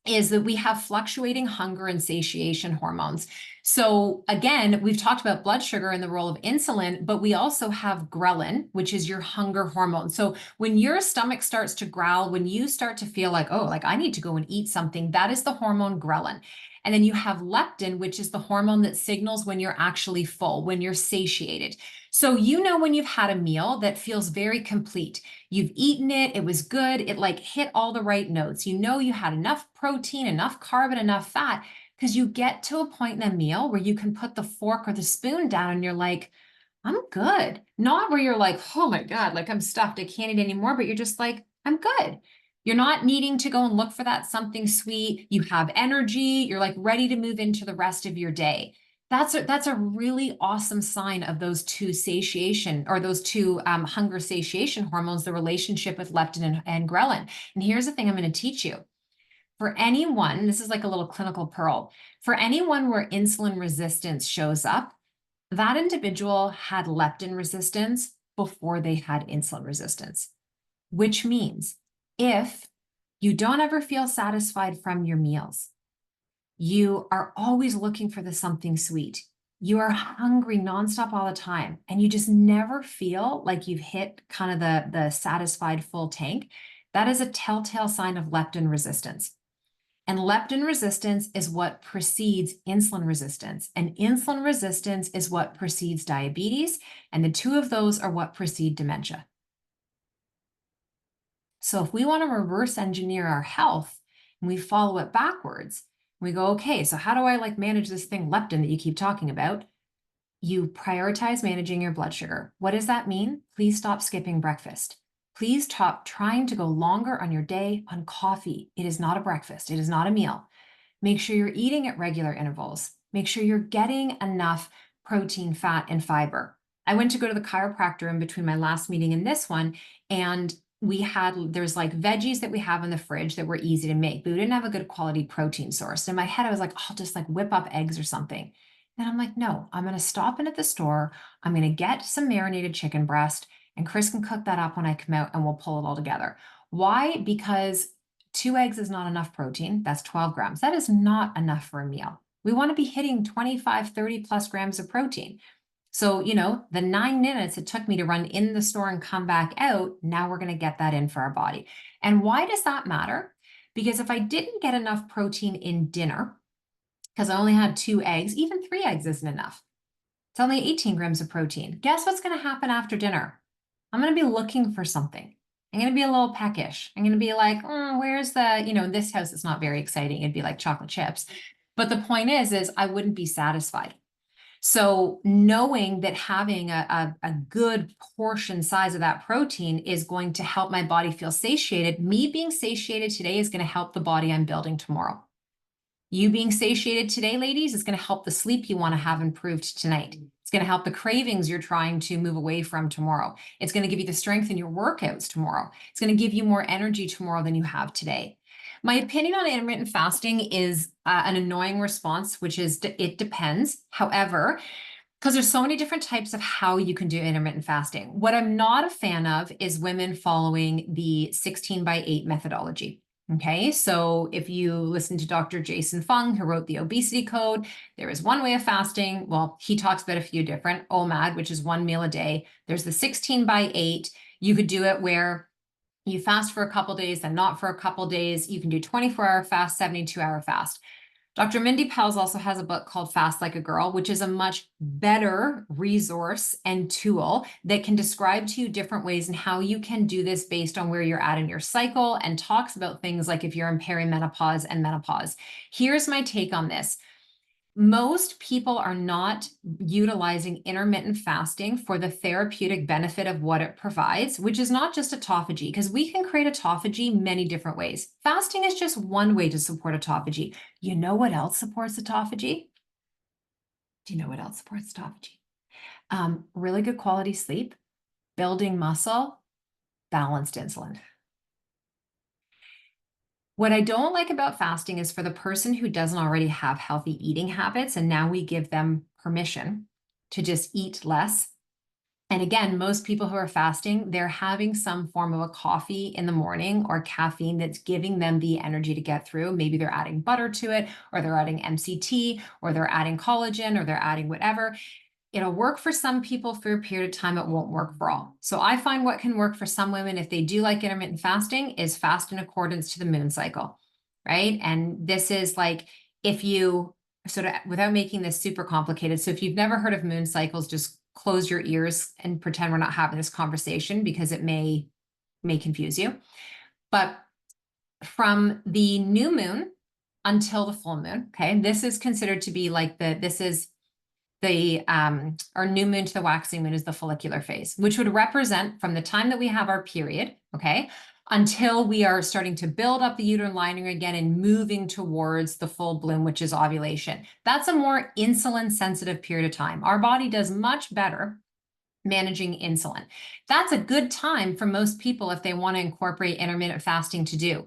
is that we have fluctuating hunger and satiation hormones. So again, we've talked about blood sugar and the role of insulin, but we also have ghrelin, which is your hunger hormone. So when your stomach starts to growl, when you start to feel like, oh, like I need to go and eat something, that is the hormone ghrelin. And then you have leptin, which is the hormone that signals when you're actually full, when you're satiated. So you know when you've had a meal that feels very complete. You've eaten it, it was good, it like hit all the right notes. You know you had enough protein, enough carb, and enough fat, because you get to a point in a meal where you can put the fork or the spoon down and you're like, I'm good. Not where you're like, oh my God, like I'm stuffed, I can't eat anymore, but you're just like, I'm good. You're not needing to go and look for that something sweet. You have energy. You're like ready to move into the rest of your day. That's a really awesome sign of those two satiation or those two hunger satiation hormones, the relationship with leptin and ghrelin. And here's the thing I'm going to teach you. For anyone, this is like a little clinical pearl. For anyone where insulin resistance shows up, that individual had leptin resistance before they had insulin resistance, which means if you don't ever feel satisfied from your meals, you are always looking for the something sweet, you are hungry nonstop all the time, and you just never feel like you've hit kind of the satisfied full tank, that is a telltale sign of leptin resistance. And leptin resistance is what precedes insulin resistance. And insulin resistance is what precedes diabetes. And the two of those are what precede dementia. So if we want to reverse engineer our health and we follow it backwards, we go, okay, so how do I like manage this thing, leptin, that you keep talking about? You prioritize managing your blood sugar. What does that mean? Please stop skipping breakfast. Please stop trying to go longer on your day on coffee. It is not a breakfast. It is not a meal. Make sure you're eating at regular intervals. Make sure you're getting enough protein, fat, and fiber. I went to go to the chiropractor in between my last meeting and this one, and there's like veggies that we have in the fridge that were easy to make, but we didn't have a good quality protein source. In my head, I was like, I'll just like whip up eggs or something. And I'm like, no, I'm going to stop in at the store. I'm going to get some marinated chicken breast, and Chris can cook that up when I come out and we'll pull it all together. Why? Because 2 eggs is not enough protein. That's 12 grams. That is not enough for a meal. We want to be hitting 25, 30 plus grams of protein. So, the 9 minutes it took me to run in the store and come back out, now we're going to get that in for our body. And why does that matter? Because if I didn't get enough protein in dinner, because I only had 2 eggs, even 3 eggs isn't enough. It's only 18 grams of protein. Guess what's going to happen after dinner? I'm going to be looking for something. I'm going to be a little peckish. I'm going to be like, where's the, in this house, it's not very exciting. It'd be like chocolate chips. But the point is I wouldn't be satisfied. So knowing that having a good portion size of that protein is going to help my body feel satiated. Me being satiated today is going to help the body I'm building tomorrow. You being satiated today, ladies, is going to help the sleep you want to have improved tonight. It's going to help the cravings you're trying to move away from tomorrow. It's going to give you the strength in your workouts tomorrow. It's going to give you more energy tomorrow than you have today. My opinion on intermittent fasting is an annoying response, which is it depends. However, because there's so many different types of how you can do intermittent fasting. What I'm not a fan of is women following the 16/8 methodology. Okay, so if you listen to Dr. Jason Fung, who wrote the obesity code, there is one way of fasting. Well, he talks about a few different, OMAD, which is 1 meal a day. There's the 16/8. You could do it where you fast for a couple days, then not for a couple days. You can do 24-hour fast, 72-hour fast. Dr. Mindy Pelz also has a book called Fast Like a Girl, which is a much better resource and tool that can describe to you different ways and how you can do this based on where you're at in your cycle, and talks about things like if you're in perimenopause and menopause. Here's my take on this. Most people are not utilizing intermittent fasting for the therapeutic benefit of what it provides, which is not just autophagy, because we can create autophagy many different ways. Fasting is just one way to support autophagy. You know what else supports autophagy? Do you know what else supports autophagy? Really good quality sleep, building muscle, balanced insulin. What I don't like about fasting is for the person who doesn't already have healthy eating habits, and now we give them permission to just eat less. And again, most people who are fasting, they're having some form of a coffee in the morning or caffeine that's giving them the energy to get through. Maybe they're adding butter to it, or they're adding MCT, or they're adding collagen, or they're adding whatever. It'll work for some people for a period of time. It won't work for all. So I find what can work for some women, if they do like intermittent fasting, is fast in accordance to the moon cycle, right? And this is like, if you sort of, without making this super complicated, so if you've never heard of moon cycles, just close your ears and pretend we're not having this conversation, because it may confuse you. But from the new moon until the full moon, okay, this is considered to be like our new moon to the waxing moon is the follicular phase, which would represent from the time that we have our period, okay, until we are starting to build up the uterine lining again and moving towards the full bloom, which is ovulation. That's a more insulin sensitive period of time. Our body does much better managing insulin. That's a good time for most people if they want to incorporate intermittent fasting to do.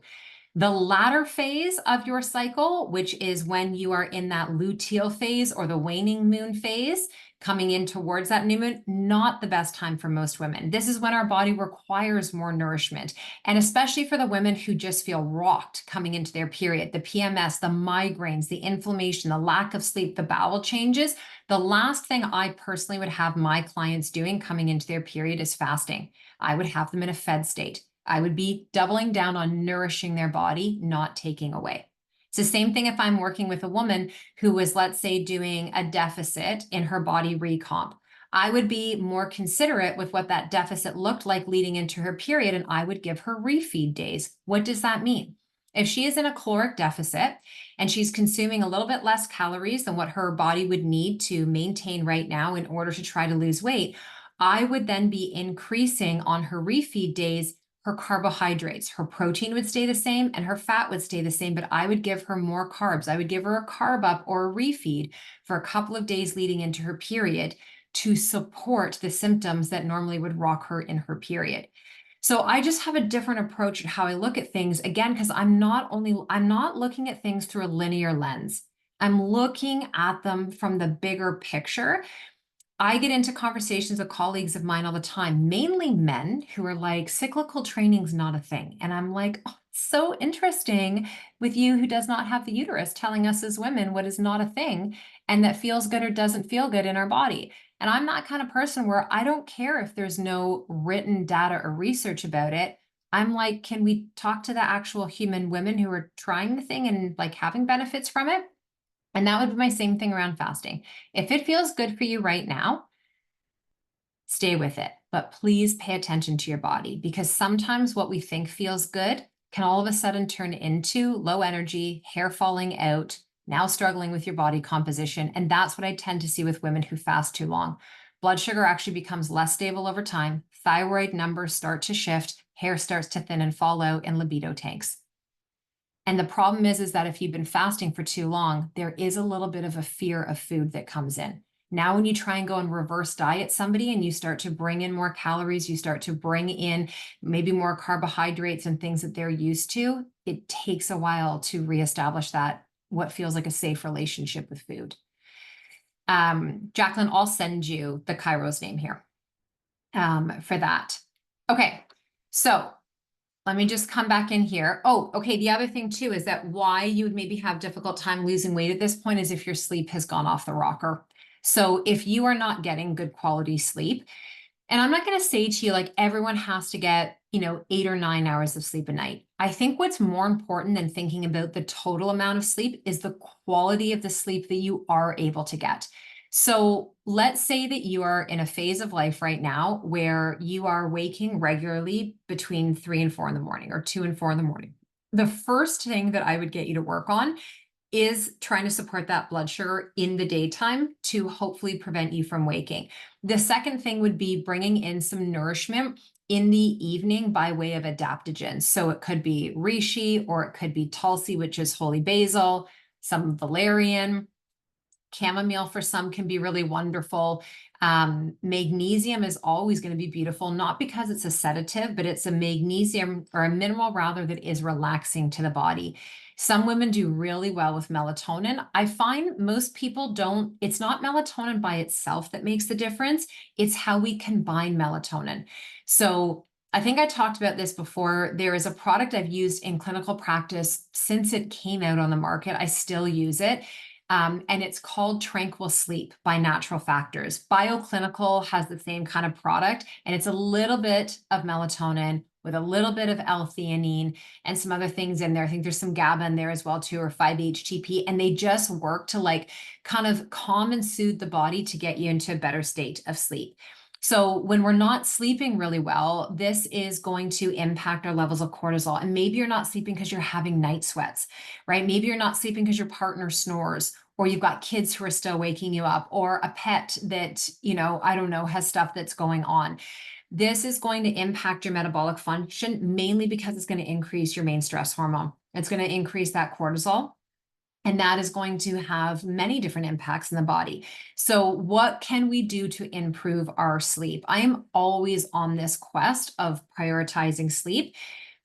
The latter phase of your cycle, which is when you are in that luteal phase or the waning moon phase, coming in towards that new moon, not the best time for most women. This is when our body requires more nourishment. And especially for the women who just feel rocked coming into their period, the PMS, the migraines, the inflammation, the lack of sleep, the bowel changes. The last thing I personally would have my clients doing coming into their period is fasting. I would have them in a fed state. I would be doubling down on nourishing their body, not taking away. It's the same thing if I'm working with a woman who was, let's say, doing a deficit in her body recomp. I would be more considerate with what that deficit looked like leading into her period, and I would give her refeed days. What does that mean? If she is in a caloric deficit and she's consuming a little bit less calories than what her body would need to maintain right now in order to try to lose weight, I would then be increasing on her refeed days her carbohydrates. Her protein would stay the same and her fat would stay the same, but I would give her more carbs. I would give her a carb up or a refeed for a couple of days leading into her period to support the symptoms that normally would rock her in her period. So I just have a different approach at how I look at things, again, because I'm not looking at things through a linear lens. I'm looking at them from the bigger picture. I get into conversations with colleagues of mine all the time, mainly men, who are like, cyclical training's not a thing. And I'm like, oh, so interesting with you who does not have the uterus telling us as women what is not a thing and that feels good or doesn't feel good in our body. And I'm that kind of person where I don't care if there's no written data or research about it. I'm like, can we talk to the actual human women who are trying the thing and like having benefits from it? And that would be my same thing around fasting. If it feels good for you right now, stay with it. But please pay attention to your body, because sometimes what we think feels good can all of a sudden turn into low energy, hair falling out, now struggling with your body composition. And that's what I tend to see with women who fast too long. Blood sugar actually becomes less stable over time. Thyroid numbers start to shift. Hair starts to thin and fall out, and libido tanks. And the problem is that if you've been fasting for too long, there is a little bit of a fear of food that comes in. Now, when you try and go and reverse diet somebody and you start to bring in more calories, you start to bring in maybe more carbohydrates and things that they're used to, it takes a while to reestablish that, what feels like a safe relationship with food. Jacqueline, I'll send you the Kairos name here for that. Okay, so let me just come back in here. Oh, okay. The other thing too is that why you would maybe have difficult time losing weight at this point is if your sleep has gone off the rocker. So if you are not getting good quality sleep, and I'm not going to say to you like everyone has to get, 8 or 9 hours of sleep a night. I think what's more important than thinking about the total amount of sleep is the quality of the sleep that you are able to get. So let's say that you are in a phase of life right now where you are waking regularly between 3 and 4 in the morning, or 2 and 4 in the morning. The first thing that I would get you to work on is trying to support that blood sugar in the daytime to hopefully prevent you from waking. The second thing would be bringing in some nourishment in the evening by way of adaptogens. So it could be reishi, or it could be tulsi, which is holy basil, some valerian. Chamomile for some can be really wonderful. Magnesium is always going to be beautiful, not because it's a sedative, but it's a magnesium, or a mineral rather, that is relaxing to the body. Some women do really well with melatonin. I find most people don't. It's not melatonin by itself that makes the difference. It's how we combine melatonin. So I think I talked about this before. There is a product I've used in clinical practice since it came out on the market. I still use it. And it's called Tranquil Sleep by Natural Factors. Bioclinical has the same kind of product, and it's a little bit of melatonin with a little bit of L-theanine and some other things in there. I think there's some GABA in there as well too, or 5-HTP, and they just work to like kind of calm and soothe the body to get you into a better state of sleep. So when we're not sleeping really well, this is going to impact our levels of cortisol. And maybe you're not sleeping because you're having night sweats, right? Maybe you're not sleeping because your partner snores, or you've got kids who are still waking you up, or a pet that, I don't know, has stuff that's going on. This is going to impact your metabolic function, mainly because it's going to increase your main stress hormone. It's going to increase that cortisol. And that is going to have many different impacts in the body. So what can we do to improve our sleep? I am always on this quest of prioritizing sleep.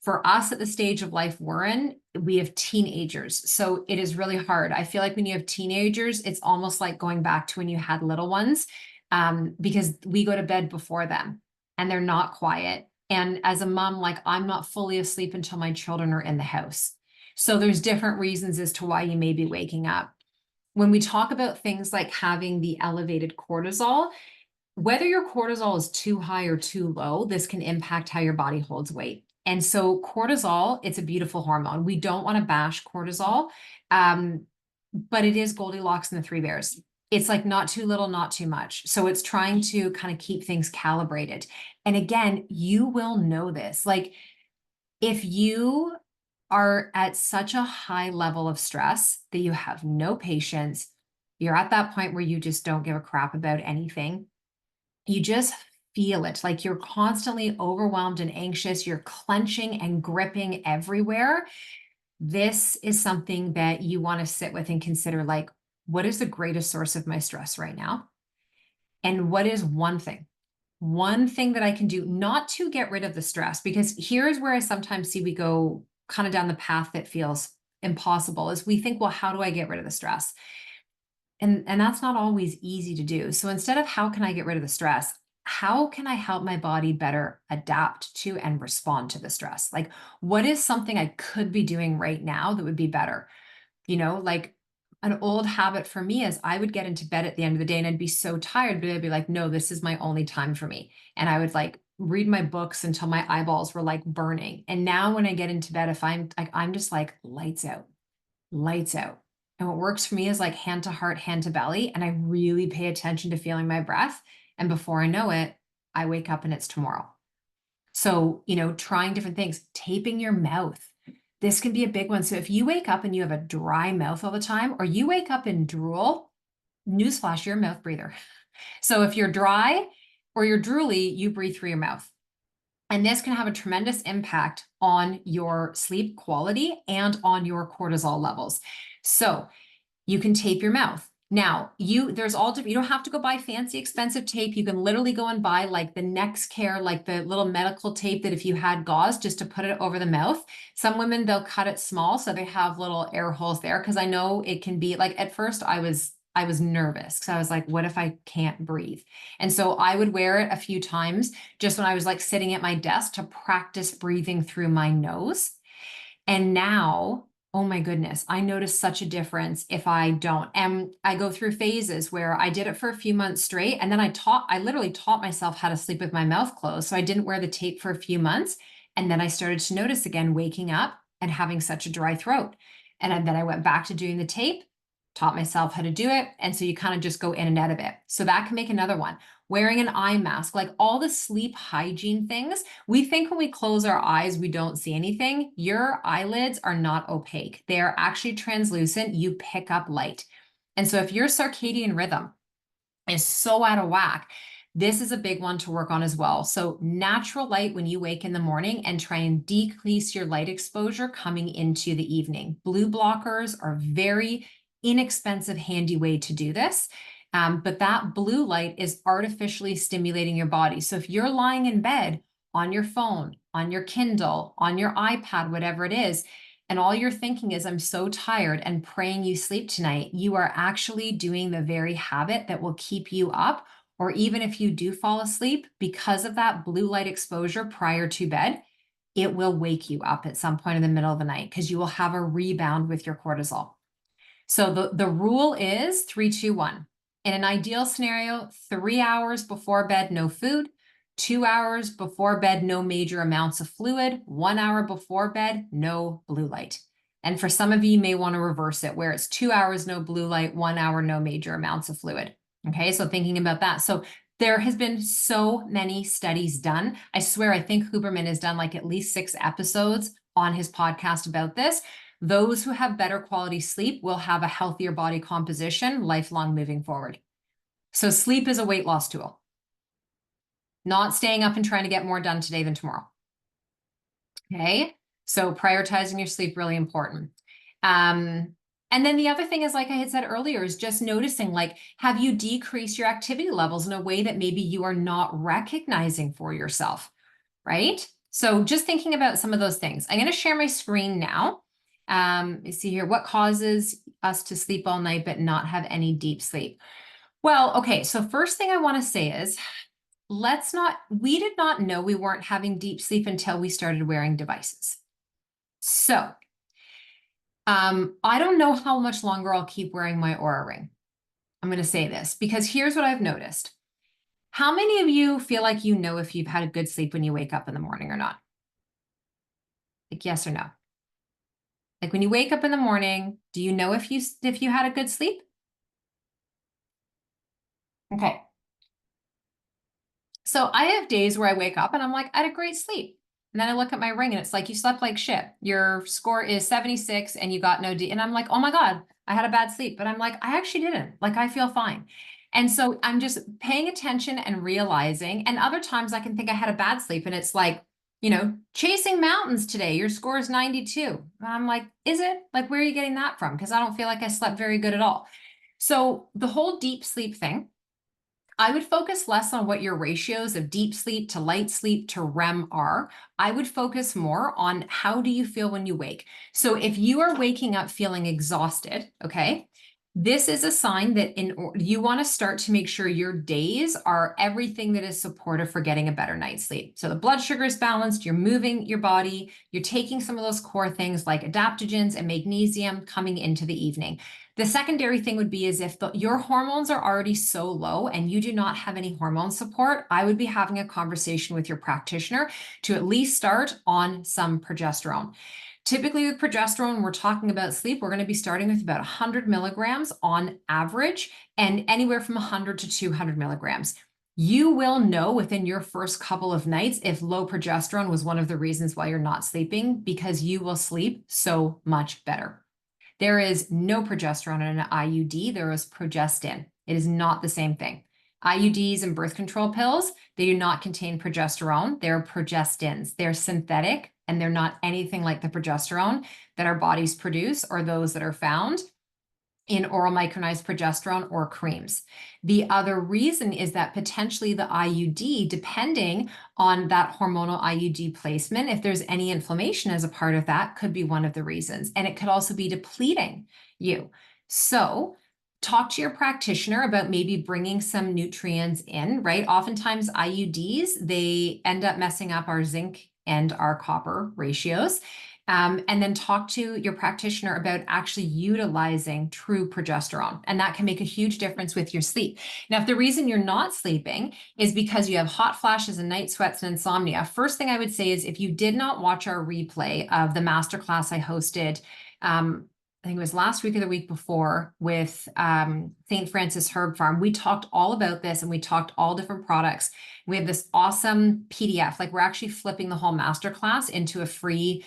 For us at the stage of life we're in, we have teenagers. So it is really hard. I feel like when you have teenagers, it's almost like going back to when you had little ones, because we go to bed before them and they're not quiet. And as a mom, like, I'm not fully asleep until my children are in the house. So there's different reasons as to why you may be waking up. When we talk about things like having the elevated cortisol, whether your cortisol is too high or too low, this can impact how your body holds weight. And so cortisol, it's a beautiful hormone. We don't want to bash cortisol, but it is Goldilocks and the Three Bears. It's like not too little, not too much. So it's trying to kind of keep things calibrated. And again, you will know this. Like, if you are at such a high level of stress that you have no patience, you're at that point where you just don't give a crap about anything. You just feel it, like you're constantly overwhelmed and anxious. You're clenching and gripping everywhere. This is something that you want to sit with and consider, like, what is the greatest source of my stress right now? And what is one thing? One thing that I can do not to get rid of the stress, because here's where I sometimes see we go kind of down the path that feels impossible, is we think, well, how do I get rid of the stress? And that's not always easy to do. So instead of how can I get rid of the stress, how can I help my body better adapt to and respond to the stress? Like, what is something I could be doing right now that would be better? Like an old habit for me is I would get into bed at the end of the day and I'd be so tired, but I'd be like, no, this is my only time for me. And I would like read my books until my eyeballs were like burning. And now when I get into bed, if I'm like, I'm just like lights out, lights out. And what works for me is like hand to heart, hand to belly. And I really pay attention to feeling my breath. And before I know it, I wake up and it's tomorrow. So, trying different things, taping your mouth. This can be a big one. So if you wake up and you have a dry mouth all the time, or you wake up and drool, newsflash, you're a mouth breather. So if you're dry or you're drooly, you breathe through your mouth. And this can have a tremendous impact on your sleep quality and on your cortisol levels. So you can tape your mouth. Now, you don't have to go buy fancy, expensive tape. You can literally go and buy like the Next Care, like the little medical tape that if you had gauze, just to put it over the mouth. Some women, they'll cut it small, so they have little air holes there. Because I know it can be like, at first I was nervous because I was like, what if I can't breathe? And so I would wear it a few times just when I was like sitting at my desk to practice breathing through my nose. And now, oh my goodness, I notice such a difference if I don't. And I go through phases where I did it for a few months straight. And then I literally taught myself how to sleep with my mouth closed. So I didn't wear the tape for a few months. And then I started to notice again, waking up and having such a dry throat. And then I went back to doing the tape, taught myself how to do it. And so you kind of just go in and out of it. So that can make another one. Wearing an eye mask, like all the sleep hygiene things. We think when we close our eyes, we don't see anything. Your eyelids are not opaque. They are actually translucent. You pick up light. And so if your circadian rhythm is so out of whack, this is a big one to work on as well. So natural light when you wake in the morning, and try and decrease your light exposure coming into the evening. Blue blockers are very inexpensive, handy way to do this. But that blue light is artificially stimulating your body. So if you're lying in bed on your phone, on your Kindle, on your iPad, whatever it is, and all you're thinking is, I'm so tired, and praying you sleep tonight, you are actually doing the very habit that will keep you up. Or even if you do fall asleep, because of that blue light exposure prior to bed, it will wake you up at some point in the middle of the night because you will have a rebound with your cortisol. So the rule is 3, 2, 1. In an ideal scenario, 3 hours before bed, no food. 2 hours before bed, no major amounts of fluid. 1 hour before bed, no blue light. And for some of you may want to reverse it, where it's 2 hours, no blue light, 1 hour, no major amounts of fluid. Okay, so thinking about that. So there has been so many studies done. I swear, I think Huberman has done like at least 6 episodes on his podcast about this. Those who have better quality sleep will have a healthier body composition lifelong moving forward. So sleep is a weight loss tool. Not staying up and trying to get more done today than tomorrow. Okay, so prioritizing your sleep, really important. And then the other thing is, like I had said earlier, is just noticing, like, have you decreased your activity levels in a way that maybe you are not recognizing for yourself, right? So just thinking about some of those things. I'm going to share my screen now. You see here, what causes us to sleep all night but not have any deep sleep? Well, okay, so first thing I want to say is, we did not know we weren't having deep sleep until we started wearing devices. So I don't know how much longer I'll keep wearing my Oura Ring. I'm going to say this because here's what I've noticed. How many of you feel like you know if you've had a good sleep when you wake up in the morning or not? Like yes or no? Like when you wake up in the morning, do you know if you had a good sleep? Okay. So I have days where I wake up and I'm like, I had a great sleep. And then I look at my ring and it's like, you slept like shit. Your score is 76 and you got no D. And I'm like, oh my God, I had a bad sleep. But I'm like, I actually didn't. Like, I feel fine. And so I'm just paying attention and realizing. And other times I can think I had a bad sleep and it's like, chasing mountains today, your score is 92. And I'm like, is it? Like, where are you getting that from? Because I don't feel like I slept very good at all. So the whole deep sleep thing, I would focus less on what your ratios of deep sleep to light sleep to REM are. I would focus more on how do you feel when you wake. So if you are waking up feeling exhausted, okay, this is a sign that you want to start to make sure your days are everything that is supportive for getting a better night's sleep. So the blood sugar is balanced, you're moving your body, you're taking some of those core things like adaptogens and magnesium coming into the evening. The secondary thing would be is if your hormones are already so low and you do not have any hormone support, I would be having a conversation with your practitioner to at least start on some progesterone. Typically with progesterone, we're talking about sleep, we're going to be starting with about 100 milligrams on average and anywhere from 100 to 200 milligrams. You will know within your first couple of nights if low progesterone was one of the reasons why you're not sleeping, because you will sleep so much better. There is no progesterone in an IUD. There is progestin. It is not the same thing. IUDs and birth control pills, they do not contain progesterone. They're progestins. They're synthetic, and they're not anything like the progesterone that our bodies produce or those that are found in oral micronized progesterone or creams. The other reason is that potentially the IUD, depending on that hormonal IUD placement, if there's any inflammation as a part of that, could be one of the reasons. And it could also be depleting you. So talk to your practitioner about maybe bringing some nutrients in, right? Oftentimes IUDs, they end up messing up our zinc and our copper ratios. And then talk to your practitioner about actually utilizing true progesterone. And that can make a huge difference with your sleep. Now, if the reason you're not sleeping is because you have hot flashes and night sweats and insomnia, first thing I would say is if you did not watch our replay of the masterclass I hosted, I think it was last week or the week before with St. Francis Herb Farm, we talked all about this and we talked all different products. We have this awesome PDF, like we're actually flipping the whole masterclass into a free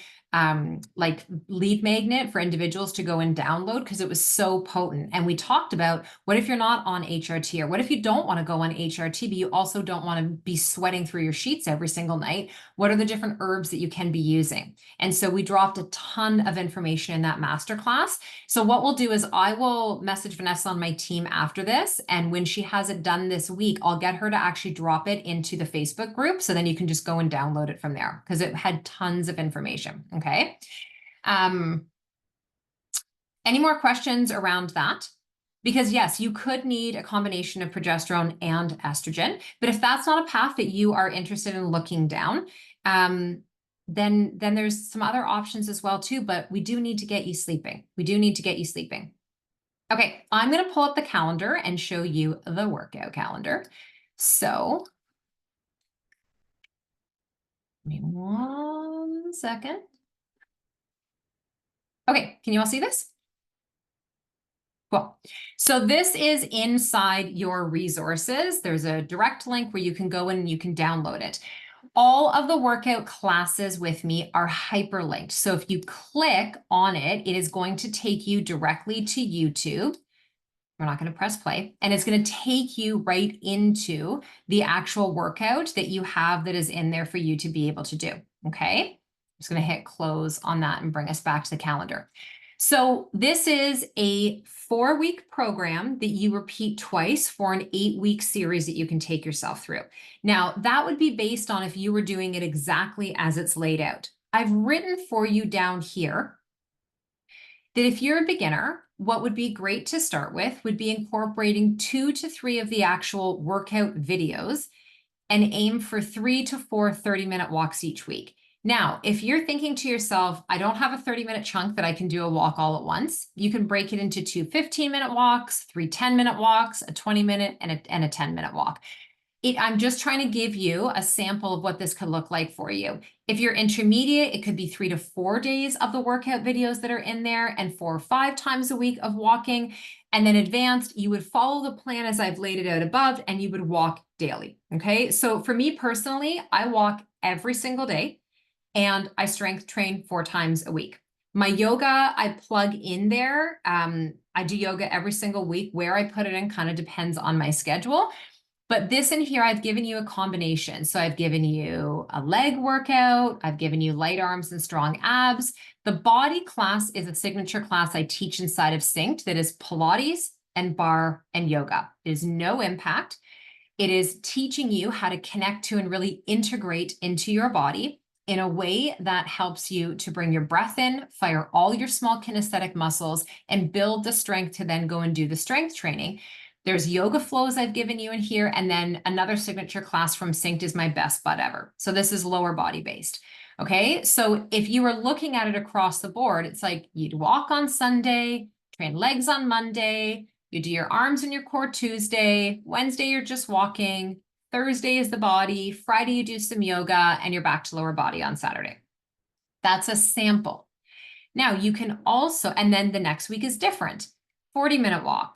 like lead magnet for individuals to go and download because it was so potent. And we talked about what if you're not on HRT, or what if you don't want to go on HRT, but you also don't want to be sweating through your sheets every single night? What are the different herbs that you can be using? And so we dropped a ton of information in that masterclass. So what we'll do is I will message Vanessa on my team after this. And when she has it done this week, I'll get her to actually drop it into the Facebook group. So then you can just go and download it from there because it had tons of information. Okay. Any more questions around that? Because yes, you could need a combination of progesterone and estrogen, but if that's not a path that you are interested in looking down, then there's some other options as well too, but we do need to get you sleeping. We do need to get you sleeping. Okay, I'm going to pull up the calendar and show you the workout calendar. So, give me 1 second. Okay, can you all see this? Cool. So this is inside your resources. There's a direct link where you can go and you can download it. All of the workout classes with me are hyperlinked. So if you click on it, it is going to take you directly to YouTube. We're not going to press play, and it's going to take you right into the actual workout that you have that is in there for you to be able to do. Okay. I'm just going to hit close on that and bring us back to the calendar. So this is a 4-week program that you repeat twice for an 8-week series that you can take yourself through. Now, that would be based on if you were doing it exactly as it's laid out. I've written for you down here that if you're a beginner, what would be great to start with would be incorporating 2 to 3 of the actual workout videos and aim for 3 to 4 30-minute walks each week. Now, if you're thinking to yourself, I don't have a 30-minute chunk that I can do a walk all at once, you can break it into 2 15-minute walks, 3 10-minute walks, a 20-minute, and a 10-minute walk. I'm just trying to give you a sample of what this could look like for you. If you're intermediate, it could be 3 to 4 days of the workout videos that are in there and 4 or 5 times a week of walking. And then advanced, you would follow the plan as I've laid it out above, and you would walk daily. Okay. So for me personally, I walk every single day and I strength train 4 times a week. My yoga, I plug in there. I do yoga every single week. Where I put it in kind of depends on my schedule. But this in here, I've given you a combination. So I've given you a leg workout. I've given you light arms and strong abs. The body class is a signature class I teach inside of Synced that is Pilates and bar and yoga. It is no impact. It is teaching you how to connect to and really integrate into your body in a way that helps you to bring your breath in, fire all your small kinesthetic muscles, and build the strength to then go and do the strength training. There's yoga flows I've given you in here, and then another signature class from Synced is my best butt ever. So this is lower body based. Okay, so if you were looking at it across the board, it's like you'd walk on Sunday, train legs on Monday, you do your arms and your core Tuesday, Wednesday you're just walking, Thursday is the body, Friday you do some yoga, and you're back to lower body on Saturday. That's a sample. Now you can also, and then the next week is different. 40-minute walk,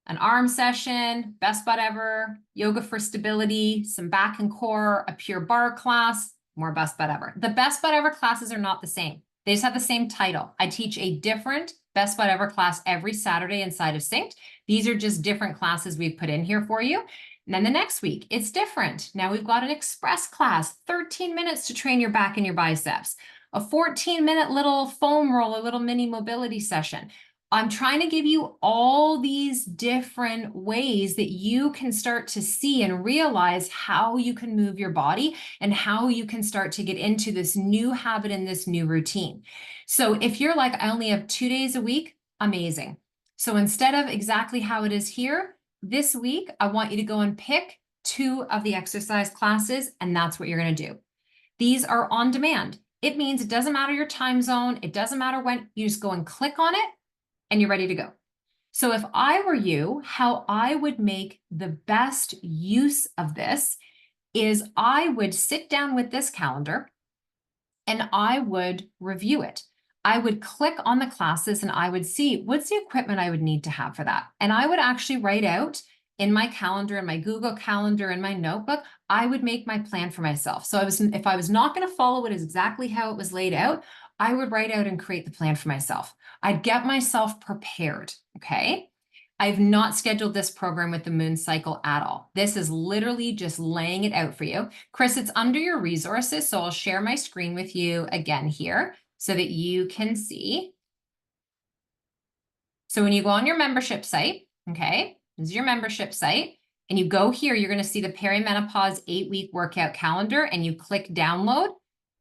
an arm session, best butt ever, yoga for stability, some back and core, a pure bar class, more best butt ever. The best butt ever classes are not the same. They just have the same title. I teach a different best butt ever class every Saturday inside of Synced. These are just different classes we've put in here for you. And then the next week, it's different. Now we've got an express class, 13 minutes to train your back and your biceps, a 14-minute little foam roll, a little mini mobility session. I'm trying to give you all these different ways that you can start to see and realize how you can move your body and how you can start to get into this new habit and this new routine. So if you're like, I only have 2 days a week, amazing. So instead of exactly how it is here, this week, I want you to go and pick 2 of the exercise classes, and that's what you're going to do. These are on demand. It means it doesn't matter your time zone. It doesn't matter when. You just go and click on it, and you're ready to go. So if I were you, how I would make the best use of this is I would sit down with this calendar and I would review it. I would click on the classes and I would see what's the equipment I would need to have for that. And I would actually write out in my calendar, in my Google Calendar, in my notebook, I would make my plan for myself. So if I was not going to follow it exactly how it was laid out, I would write out and create the plan for myself. I'd get myself prepared, okay? I've not scheduled this program with the moon cycle at all. This is literally just laying it out for you. Chris, it's under your resources, so I'll share my screen with you again here so that you can see. So when you go on your membership site, okay, this is your membership site, and you go here, you're going to see the Perimenopause 8-week workout calendar, and you click download,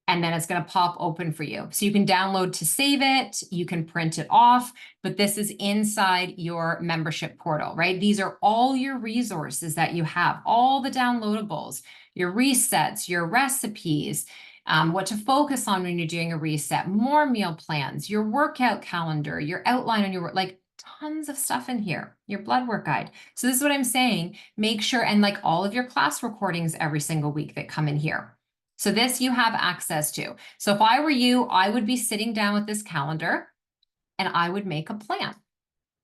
and then it's going to pop open for you. So you can download to save it, you can print it off, but this is inside your membership portal, right? These are all your resources that you have, all the downloadables, your resets, your recipes, what to focus on when you're doing a reset, more meal plans, your workout calendar, your outline on your work, like tons of stuff in here, your blood work guide. So this is what I'm saying, make sure, and like all of your class recordings every single week that come in here. So this you have access to. So if I were you, I would be sitting down with this calendar and I would make a plan.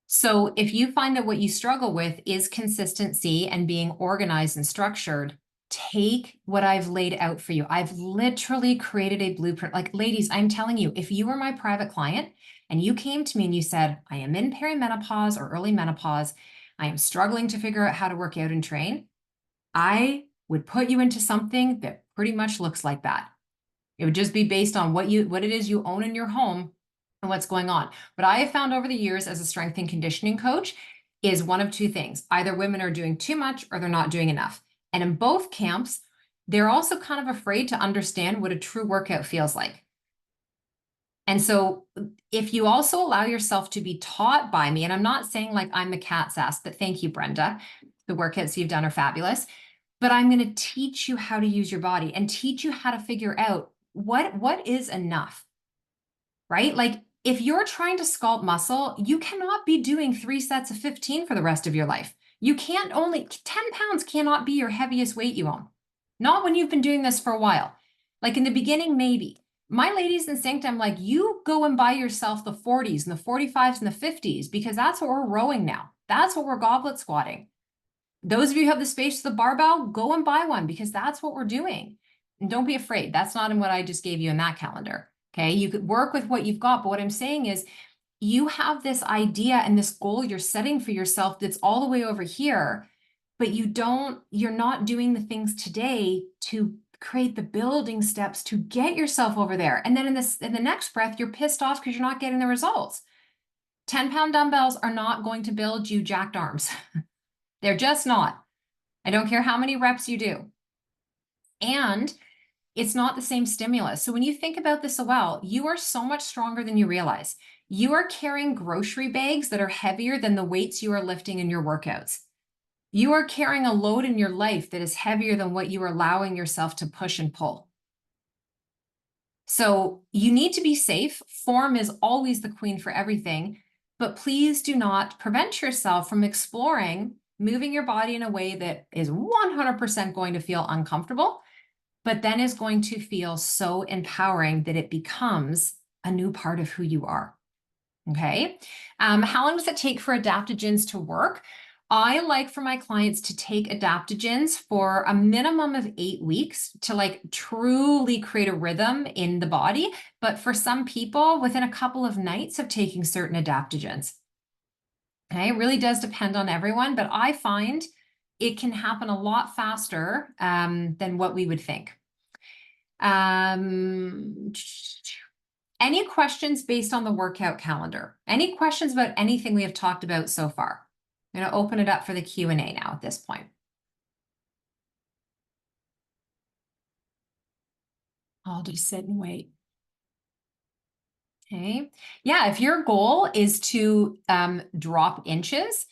So if you find that what you struggle with is consistency and being organized and structured, take what I've laid out for you. I've literally created a blueprint. Like, ladies, I'm telling you, if you were my private client and you came to me and you said, I am in perimenopause or early menopause, I am struggling to figure out how to work out and train, I would put you into something that pretty much looks like that. It would just be based on what it is you own in your home and what's going on. What I have found over the years as a strength and conditioning coach is one of 2 things. Either women are doing too much or they're not doing enough. And in both camps, they're also kind of afraid to understand what a true workout feels like. And so if you also allow yourself to be taught by me, and I'm not saying like I'm the cat's ass, but thank you, Brenda. The workouts you've done are fabulous. But I'm going to teach you how to use your body and teach you how to figure out what is enough, right? Like if you're trying to sculpt muscle, you cannot be doing 3 sets of 15 for the rest of your life. You can't, only 10 pounds cannot be your heaviest weight you own. Not when you've been doing this for a while. Like in the beginning, maybe. My ladies in Synced, I'm like, you go and buy yourself the 40s and the 45s and the 50s because that's what we're rowing now. That's what we're goblet squatting. Those of you who have the space for the barbell, go and buy one because that's what we're doing. And don't be afraid. That's not in what I just gave you in that calendar. Okay. You could work with what you've got. But what I'm saying is you have this idea and this goal you're setting for yourself that's all the way over here, but you're not doing the things today to create the building steps to get yourself over there. And then in the next breath, you're pissed off because you're not getting the results. 10-pound dumbbells are not going to build you jacked arms. They're just not. I don't care how many reps you do. And it's not the same stimulus. So when you think about this as well, you are so much stronger than you realize. You are carrying grocery bags that are heavier than the weights you are lifting in your workouts. You are carrying a load in your life that is heavier than what you are allowing yourself to push and pull. So you need to be safe. Form is always the queen for everything, but please do not prevent yourself from exploring moving your body in a way that is 100% going to feel uncomfortable, but then is going to feel so empowering that it becomes a new part of who you are. Okay. How long does it take for adaptogens to work? I like for my clients to take adaptogens for a minimum of 8 weeks to like truly create a rhythm in the body. But for some people, within a couple of nights of taking certain adaptogens. Okay, it really does depend on everyone, but I find it can happen a lot faster than what we would think. Any questions based on the workout calendar? Any questions about anything we have talked about so far? I'm going to open it up for the Q&A now at this point. I'll just sit and wait. Okay. Yeah, if your goal is to drop inches,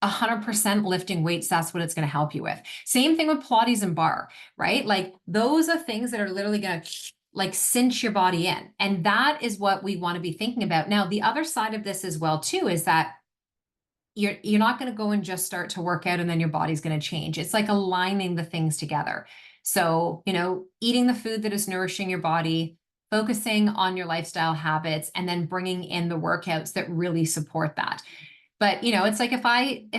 100% lifting weights, that's what it's going to help you with. Same thing with Pilates and bar, right? Like those are things that are literally going to like cinch your body in. And that is what we want to be thinking about. Now, the other side of this as well, too, is that you're not going to go and just start to work out and then your body's going to change. It's like aligning the things together. So, eating the food that is nourishing your body, focusing on your lifestyle habits, and then bringing in the workouts that really support that. But, it's like if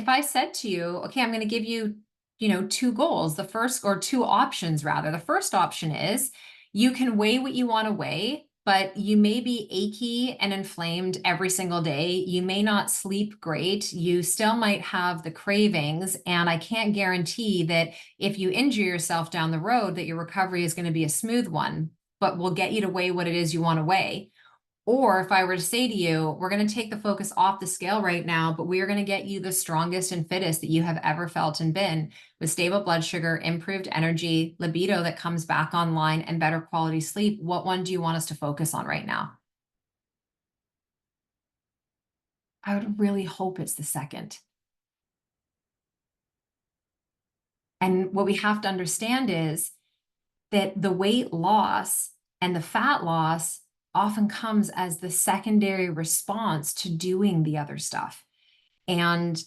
I said to you, okay, I'm going to give you, 2 goals, the first, or 2 options rather. The first option is you can weigh what you want to weigh, but you may be achy and inflamed every single day. You may not sleep great. You still might have the cravings. And I can't guarantee that if you injure yourself down the road, that your recovery is going to be a smooth one, but we'll get you to weigh what it is you want to weigh. Or if I were to say to you, we're going to take the focus off the scale right now, but we are going to get you the strongest and fittest that you have ever felt and been, with stable blood sugar, improved energy, libido that comes back online, and better quality sleep. What one do you want us to focus on right now? I would really hope it's the second. And what we have to understand is that the weight loss and the fat loss often comes as the secondary response to doing the other stuff. And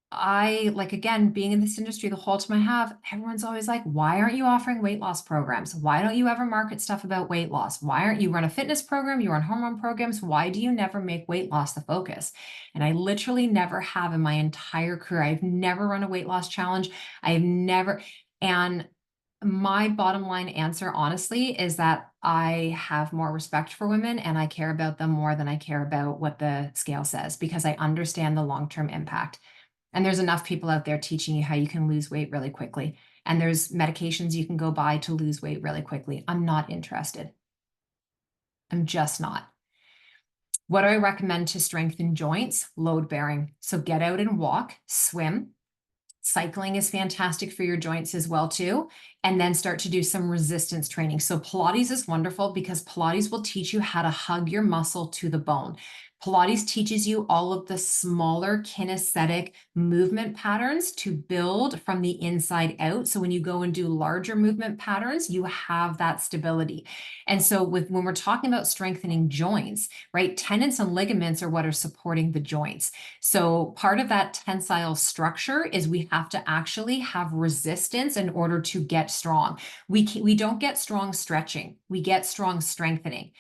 I, like, again, being in this industry the whole time I have, everyone's always like, why aren't you offering weight loss programs? Why don't you ever market stuff about weight loss? Why aren't you run a fitness program? You run hormone programs. Why do you never make weight loss the focus? And I literally never have in my entire career. I've never run a weight loss challenge. I've never, and my bottom line answer, honestly, is that I have more respect for women and I care about them more than I care about what the scale says, because I understand the long-term impact. And there's enough people out there teaching you how you can lose weight really quickly. And there's medications you can go buy to lose weight really quickly. I'm not interested. I'm just not. What do I recommend to strengthen joints? Load bearing. So get out and walk, swim. Cycling is fantastic for your joints as well, too. And then start to do some resistance training. So Pilates is wonderful because Pilates will teach you how to hug your muscle to the bone. Pilates teaches you all of the smaller kinesthetic movement patterns to build from the inside out. So when you go and do larger movement patterns, you have that stability. And so when we're talking about strengthening joints, right, tendons and ligaments are what are supporting the joints. So part of that tensile structure is we have to actually have resistance in order to get strong. We don't get strong stretching. We get strong strengthening.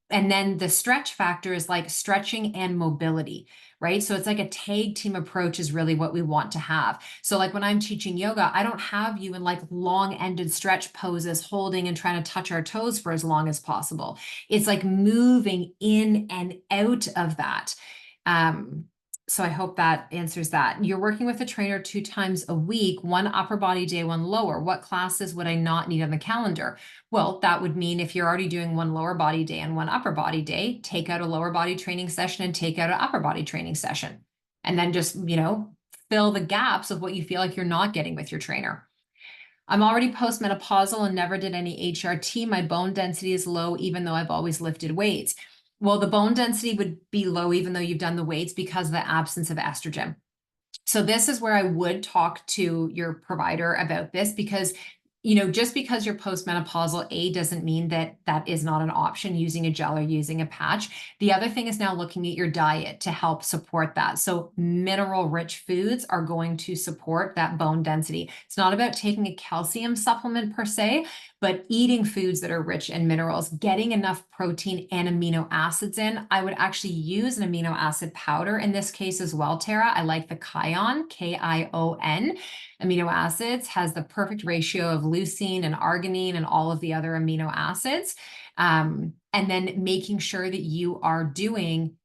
And then the stretch factor is like stretching and mobility, right? So it's like a tag team approach is really what we want to have. So like when I'm teaching yoga, I don't have you in like long-ended stretch poses, holding and trying to touch our toes for as long as possible. It's like moving in and out of that. So I hope that answers that. You're working with a trainer 2 times a week, one upper body day, one lower. What classes would I not need on the calendar? Well, that would mean if you're already doing one lower body day and one upper body day, take out a lower body training session and take out an upper body training session. And then just, fill the gaps of what you feel like you're not getting with your trainer. I'm already postmenopausal and never did any HRT. My bone density is low, even though I've always lifted weights. Well, the bone density would be low, even though you've done the weights, because of the absence of estrogen. So this is where I would talk to your provider about this, because just because you're postmenopausal, doesn't mean that that is not an option, using a gel or using a patch. The other thing is now looking at your diet to help support that. So mineral-rich foods are going to support that bone density. It's not about taking a calcium supplement per se, but eating foods that are rich in minerals, getting enough protein and amino acids in. I would actually use an amino acid powder in this case as well, Tara. I like the Kion, Kion. Amino acids has the perfect ratio of leucine and arginine and all of the other amino acids. And then making sure that you are doing,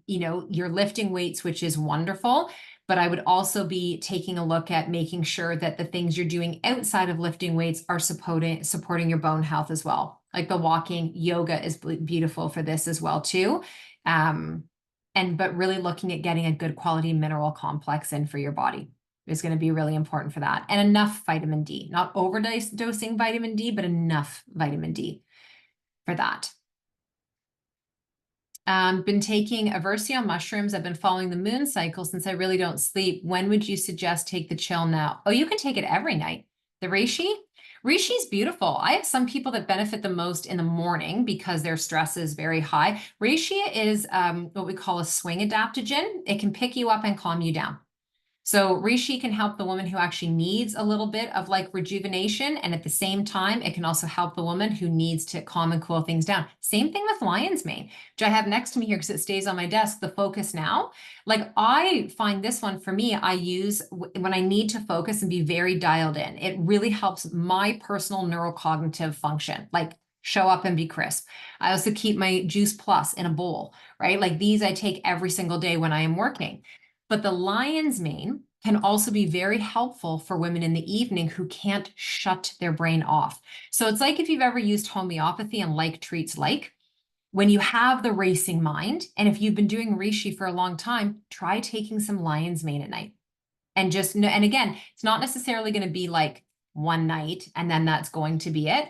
you're lifting weights, which is wonderful. But I would also be taking a look at making sure that the things you're doing outside of lifting weights are supporting your bone health as well. Like the walking, yoga is beautiful for this as well too. But really looking at getting a good quality mineral complex in for your body is going to be really important for that. And enough vitamin D, not overdosing vitamin D, but enough vitamin D for that. Been taking Aversio mushrooms. I've been following the moon cycle since I really don't sleep. When would you suggest take the chill now? Oh, you can take it every night. The reishi is beautiful. I have some people that benefit the most in the morning because their stress is very high. Reishi is what we call a swing adaptogen. It can pick you up and calm you down. So reishi can help the woman who actually needs a little bit of like rejuvenation. And at the same time, it can also help the woman who needs to calm and cool things down. Same thing with lion's mane, which I have next to me here because it stays on my desk, the Focus Now. Like I find this one for me, I use when I need to focus and be very dialed in. It really helps my personal neurocognitive function, like show up and be crisp. I also keep my Juice Plus in a bowl, right? Like these I take every single day when I am working. But the lion's mane can also be very helpful for women in the evening who can't shut their brain off. So it's like if you've ever used homeopathy and like treats like, when you have the racing mind, and if you've been doing reishi for a long time, try taking some lion's mane at night. And again, it's not necessarily going to be like one night and then that's going to be it.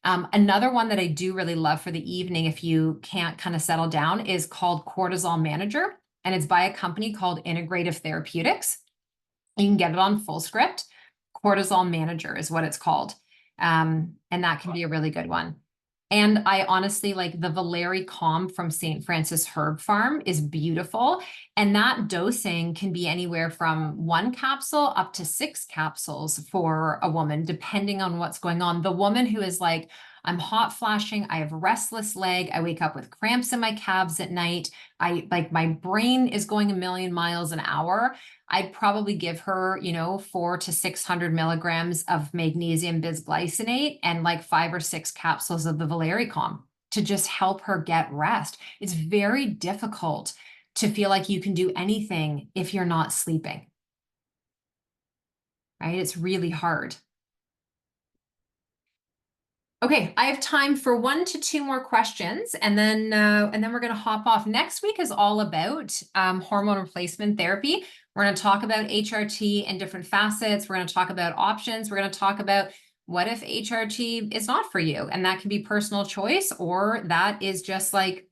Another one that I do really love for the evening, if you can't kind of settle down, is called Cortisol Manager. And it's by a company called Integrative Therapeutics. You can get it on Fullscript. Cortisol Manager is what it's called. And that can be a really good one. And I honestly like the Valeri Calm from St. Francis Herb Farm is beautiful. And that dosing can be anywhere from 1 capsule up to 6 capsules for a woman, depending on what's going on. The woman who is like, I'm hot flashing, I have restless leg, I wake up with cramps in my calves at night, my brain is going a million miles an hour, I'd probably give her, 400 to 600 milligrams of magnesium bisglycinate and like 5 or 6 capsules of the Valericom to just help her get rest. It's very difficult to feel like you can do anything if you're not sleeping, right? It's really hard. Okay, I have time for 1 to 2 more questions, and then we're going to hop off. Next week is all about hormone replacement therapy. We're going to talk about HRT and different facets. We're going to talk about options. We're going to talk about what if HRT is not for you, and that can be personal choice, or that is just like,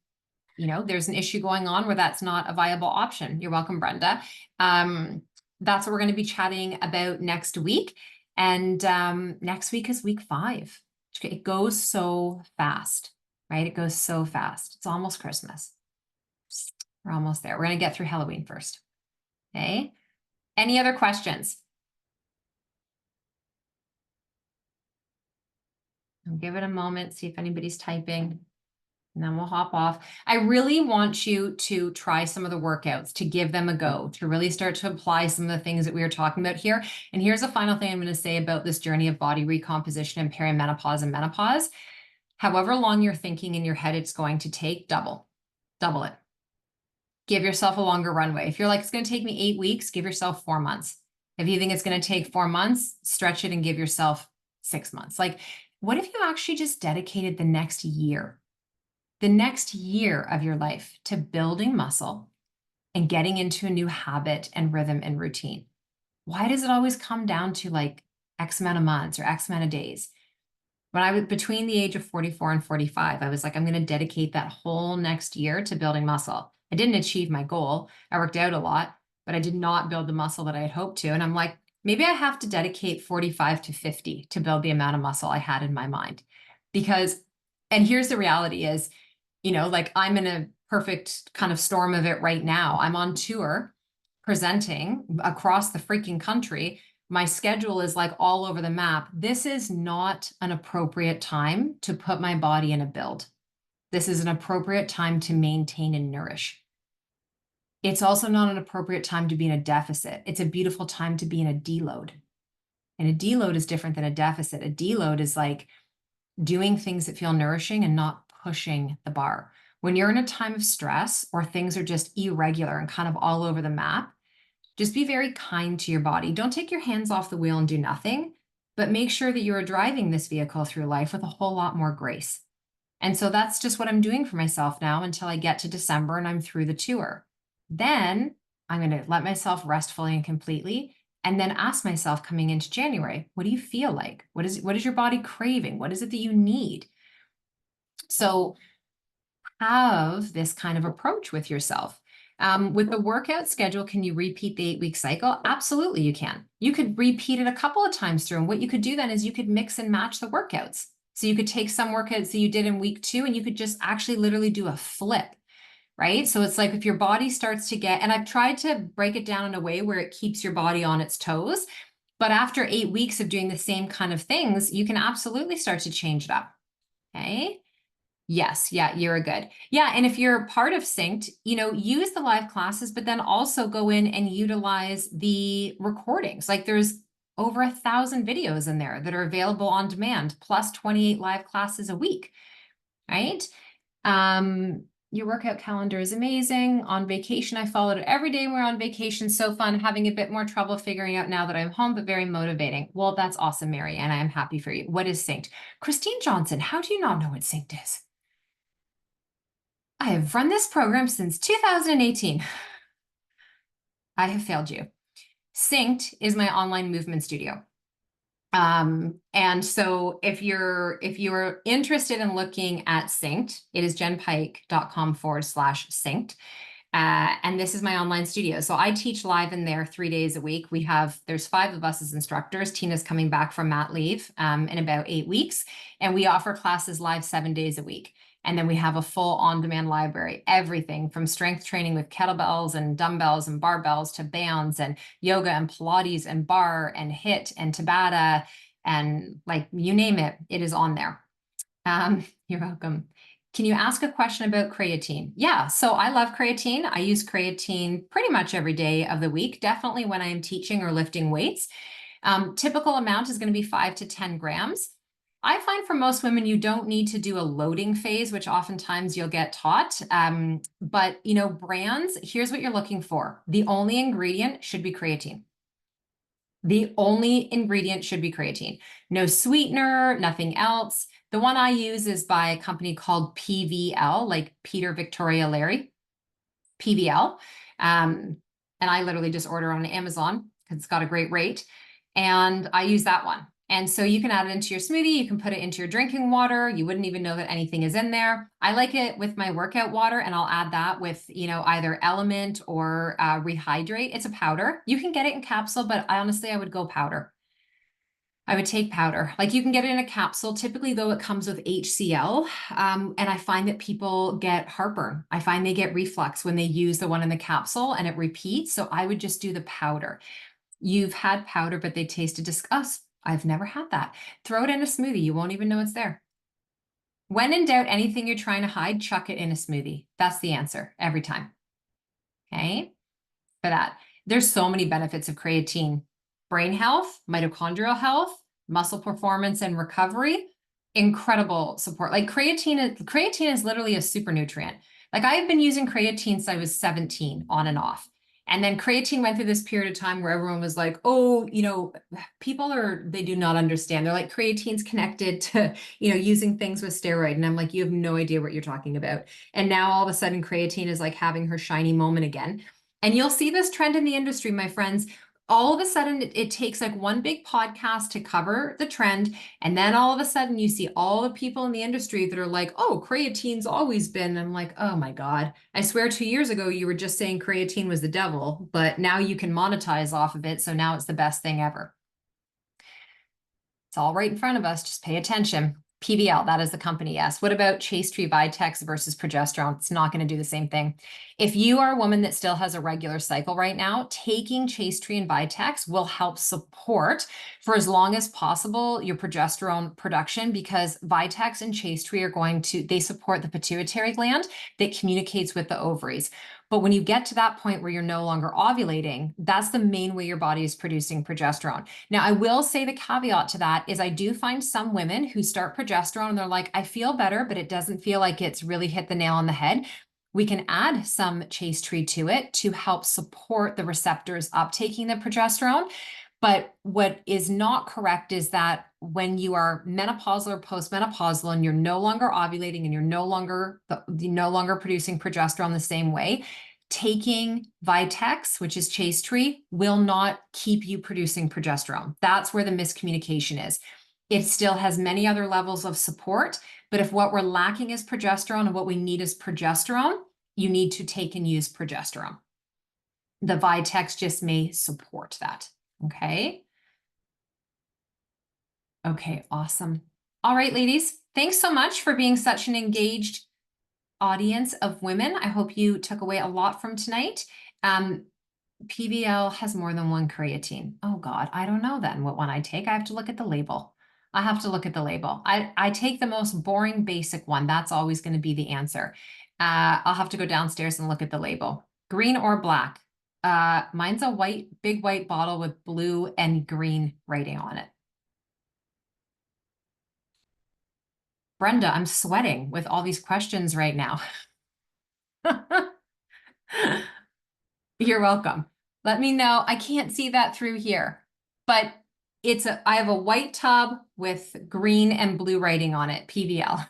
there's an issue going on where that's not a viable option. You're welcome, Brenda. That's what we're going to be chatting about next week, and next week is week 5. It goes so fast, right? It goes so fast. It's almost Christmas. We're almost there. We're going to get through Halloween first. Okay. Any other questions? I'll give it a moment, see if anybody's typing, and then we'll hop off. I really want you to try some of the workouts, to give them a go, to really start to apply some of the things that we were talking about here. And here's a final thing I'm going to say about this journey of body recomposition and perimenopause and menopause. However long you're thinking in your head it's going to take, double it. Give yourself a longer runway. If you're like, it's going to take me 8 weeks, give yourself 4 months. If you think it's going to take 4 months, stretch it and give yourself 6 months. Like, what if you actually just dedicated the next year of your life to building muscle and getting into a new habit and rhythm and routine. Why does it always come down to like X amount of months or X amount of days? When I was between the age of 44 and 45, I was like, I'm going to dedicate that whole next year to building muscle. I didn't achieve my goal. I worked out a lot, but I did not build the muscle that I had hoped to. And I'm like, maybe I have to dedicate 45 to 50 to build the amount of muscle I had in my mind. Because, and here's the reality is, like I'm in a perfect kind of storm of it right now. I'm on tour presenting across the freaking country. My schedule is like all over the map. This is not an appropriate time to put my body in a build. This is an appropriate time to maintain and nourish. It's also not an appropriate time to be in a deficit. It's a beautiful time to be in a deload. And a deload is different than a deficit. A deload is like doing things that feel nourishing and not pushing the bar. When you're in a time of stress or things are just irregular and kind of all over the map, just be very kind to your body. Don't take your hands off the wheel and do nothing, but make sure that you are driving this vehicle through life with a whole lot more grace. And so that's just what I'm doing for myself now until I get to December and I'm through the tour. Then I'm going to let myself rest fully and completely, and then ask myself coming into January, what do you feel like? What is your body craving? What is it that you need? So have this kind of approach with yourself. With the workout schedule, can you repeat the 8-week cycle? Absolutely, you can. You could repeat it a couple of times through. And what you could do then is you could mix and match the workouts. So you could take some workouts that you did in week 2 and you could just actually literally do a flip, right? So it's like if your body starts to get, and I've tried to break it down in a way where it keeps your body on its toes. But after 8 weeks of doing the same kind of things, you can absolutely start to change it up. Okay. Yes, yeah, you're good. Yeah, and if you're part of Synced, use the live classes, but then also go in and utilize the recordings. Like there's over 1,000 videos in there that are available on demand, plus 28 live classes a week, right? Your workout calendar is amazing. On vacation, I followed it every day. We're on vacation. So fun. Having a bit more trouble figuring out now that I'm home, but very motivating. Well, that's awesome, Mary, and I am happy for you. What is Synced? Christine Johnson, how do you not know what Synced is? I have run this program since 2018. I have failed you. Synced is my online movement studio. And so if you're interested in looking at Synced, it is jennpike.com/synced. And this is my online studio. So I teach live in there 3 days a week. There's 5 of us as instructors. Tina's coming back from mat leave in about 8 weeks. And we offer classes live 7 days a week. And then we have a full on-demand library, everything from strength training with kettlebells and dumbbells and barbells to bands and yoga and Pilates and bar and HIIT and Tabata and like you name it, it is on there. You're welcome. Can you ask a question about creatine? Yeah, so I love creatine. I use creatine pretty much every day of the week, definitely when I am teaching or lifting weights. Typical amount is going to be 5 to 10 grams. I find for most women, you don't need to do a loading phase, which oftentimes you'll get taught. But, brands, here's what you're looking for. The only ingredient should be creatine. The only ingredient should be creatine. No sweetener, nothing else. The one I use is by a company called PVL, like Peter Victoria Larry, PVL. And I literally just order on Amazon because it's got a great rate. And I use that one. And so you can add it into your smoothie. You can put it into your drinking water. You wouldn't even know that anything is in there. I like it with my workout water, and I'll add that with, either Element or Rehydrate. It's a powder. You can get it in capsule, but I would go powder. I would take powder. Like you can get it in a capsule. Typically, though, it comes with HCl. And I find that people get heartburn. I find they get reflux when they use the one in the capsule and it repeats. So I would just do the powder. You've had powder, but they tasted disgusting. I've never had that. Throw it in a smoothie. You won't even know it's there. When in doubt, anything you're trying to hide, chuck it in a smoothie. That's the answer every time. Okay. For that, there's so many benefits of creatine. Brain health, mitochondrial health, muscle performance and recovery, incredible support. Like creatine is literally a super nutrient. Like I've been using creatine since I was 17 on and off. And then creatine went through this period of time where everyone was like, oh, they do not understand. They're like, creatine's connected to, using things with steroid. And I'm like, you have no idea what you're talking about. And now all of a sudden creatine is like having her shiny moment again. And you'll see this trend in the industry, my friends. All of a sudden, it takes like one big podcast to cover the trend. And then all of a sudden, you see all the people in the industry that are like, oh, creatine's always been. I'm like, oh my God. I swear 2 years ago, you were just saying creatine was the devil, but now you can monetize off of it. So now it's the best thing ever. It's all right in front of us. Just pay attention. PBL, that is the company, yes. What about Chase Tree Vitex versus progesterone? It's not going to do the same thing. If you are a woman that still has a regular cycle right now, taking Chase Tree and Vitex will help support for as long as possible your progesterone production, because Vitex and Chase Tree are going to, they support the pituitary gland that communicates with the ovaries. But when you get to that point where you're no longer ovulating, that's the main way your body is producing progesterone. Now, I will say the caveat to that is I do find some women who start progesterone and they're like, I feel better, but it doesn't feel like it's really hit the nail on the head. We can add some Chase Tree to it to help support the receptors uptaking the progesterone. But what is not correct is that when you are menopausal or postmenopausal and you're no longer ovulating and you're no longer producing progesterone the same way, taking Vitex, which is Chase Tree, will not keep you producing progesterone. That's where the miscommunication is. It still has many other levels of support, but if what we're lacking is progesterone and what we need is progesterone, you need to take and use progesterone. The Vitex just may support that. Okay. Okay, awesome. All right, ladies, thanks so much for being such an engaged audience of women. I hope you took away a lot from tonight. PBL has more than one creatine. Oh God, I don't know then what one I take. I have to look at the label. I have to look at the label. I take the most boring basic one. That's always going to be the answer. I'll have to go downstairs and look at the label. Green or black? Mine's a big white bottle with blue and green writing on it. Brenda, I'm sweating with all these questions right now. You're welcome. Let me know. I can't see that through here, but I have a white tub with green and blue writing on it, PBL.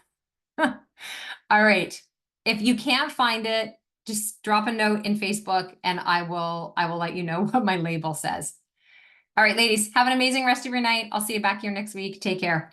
All right. If you can't find it, just drop a note in Facebook and I will let you know what my label says. All right, ladies, have an amazing rest of your night. I'll see you back here next week. Take care.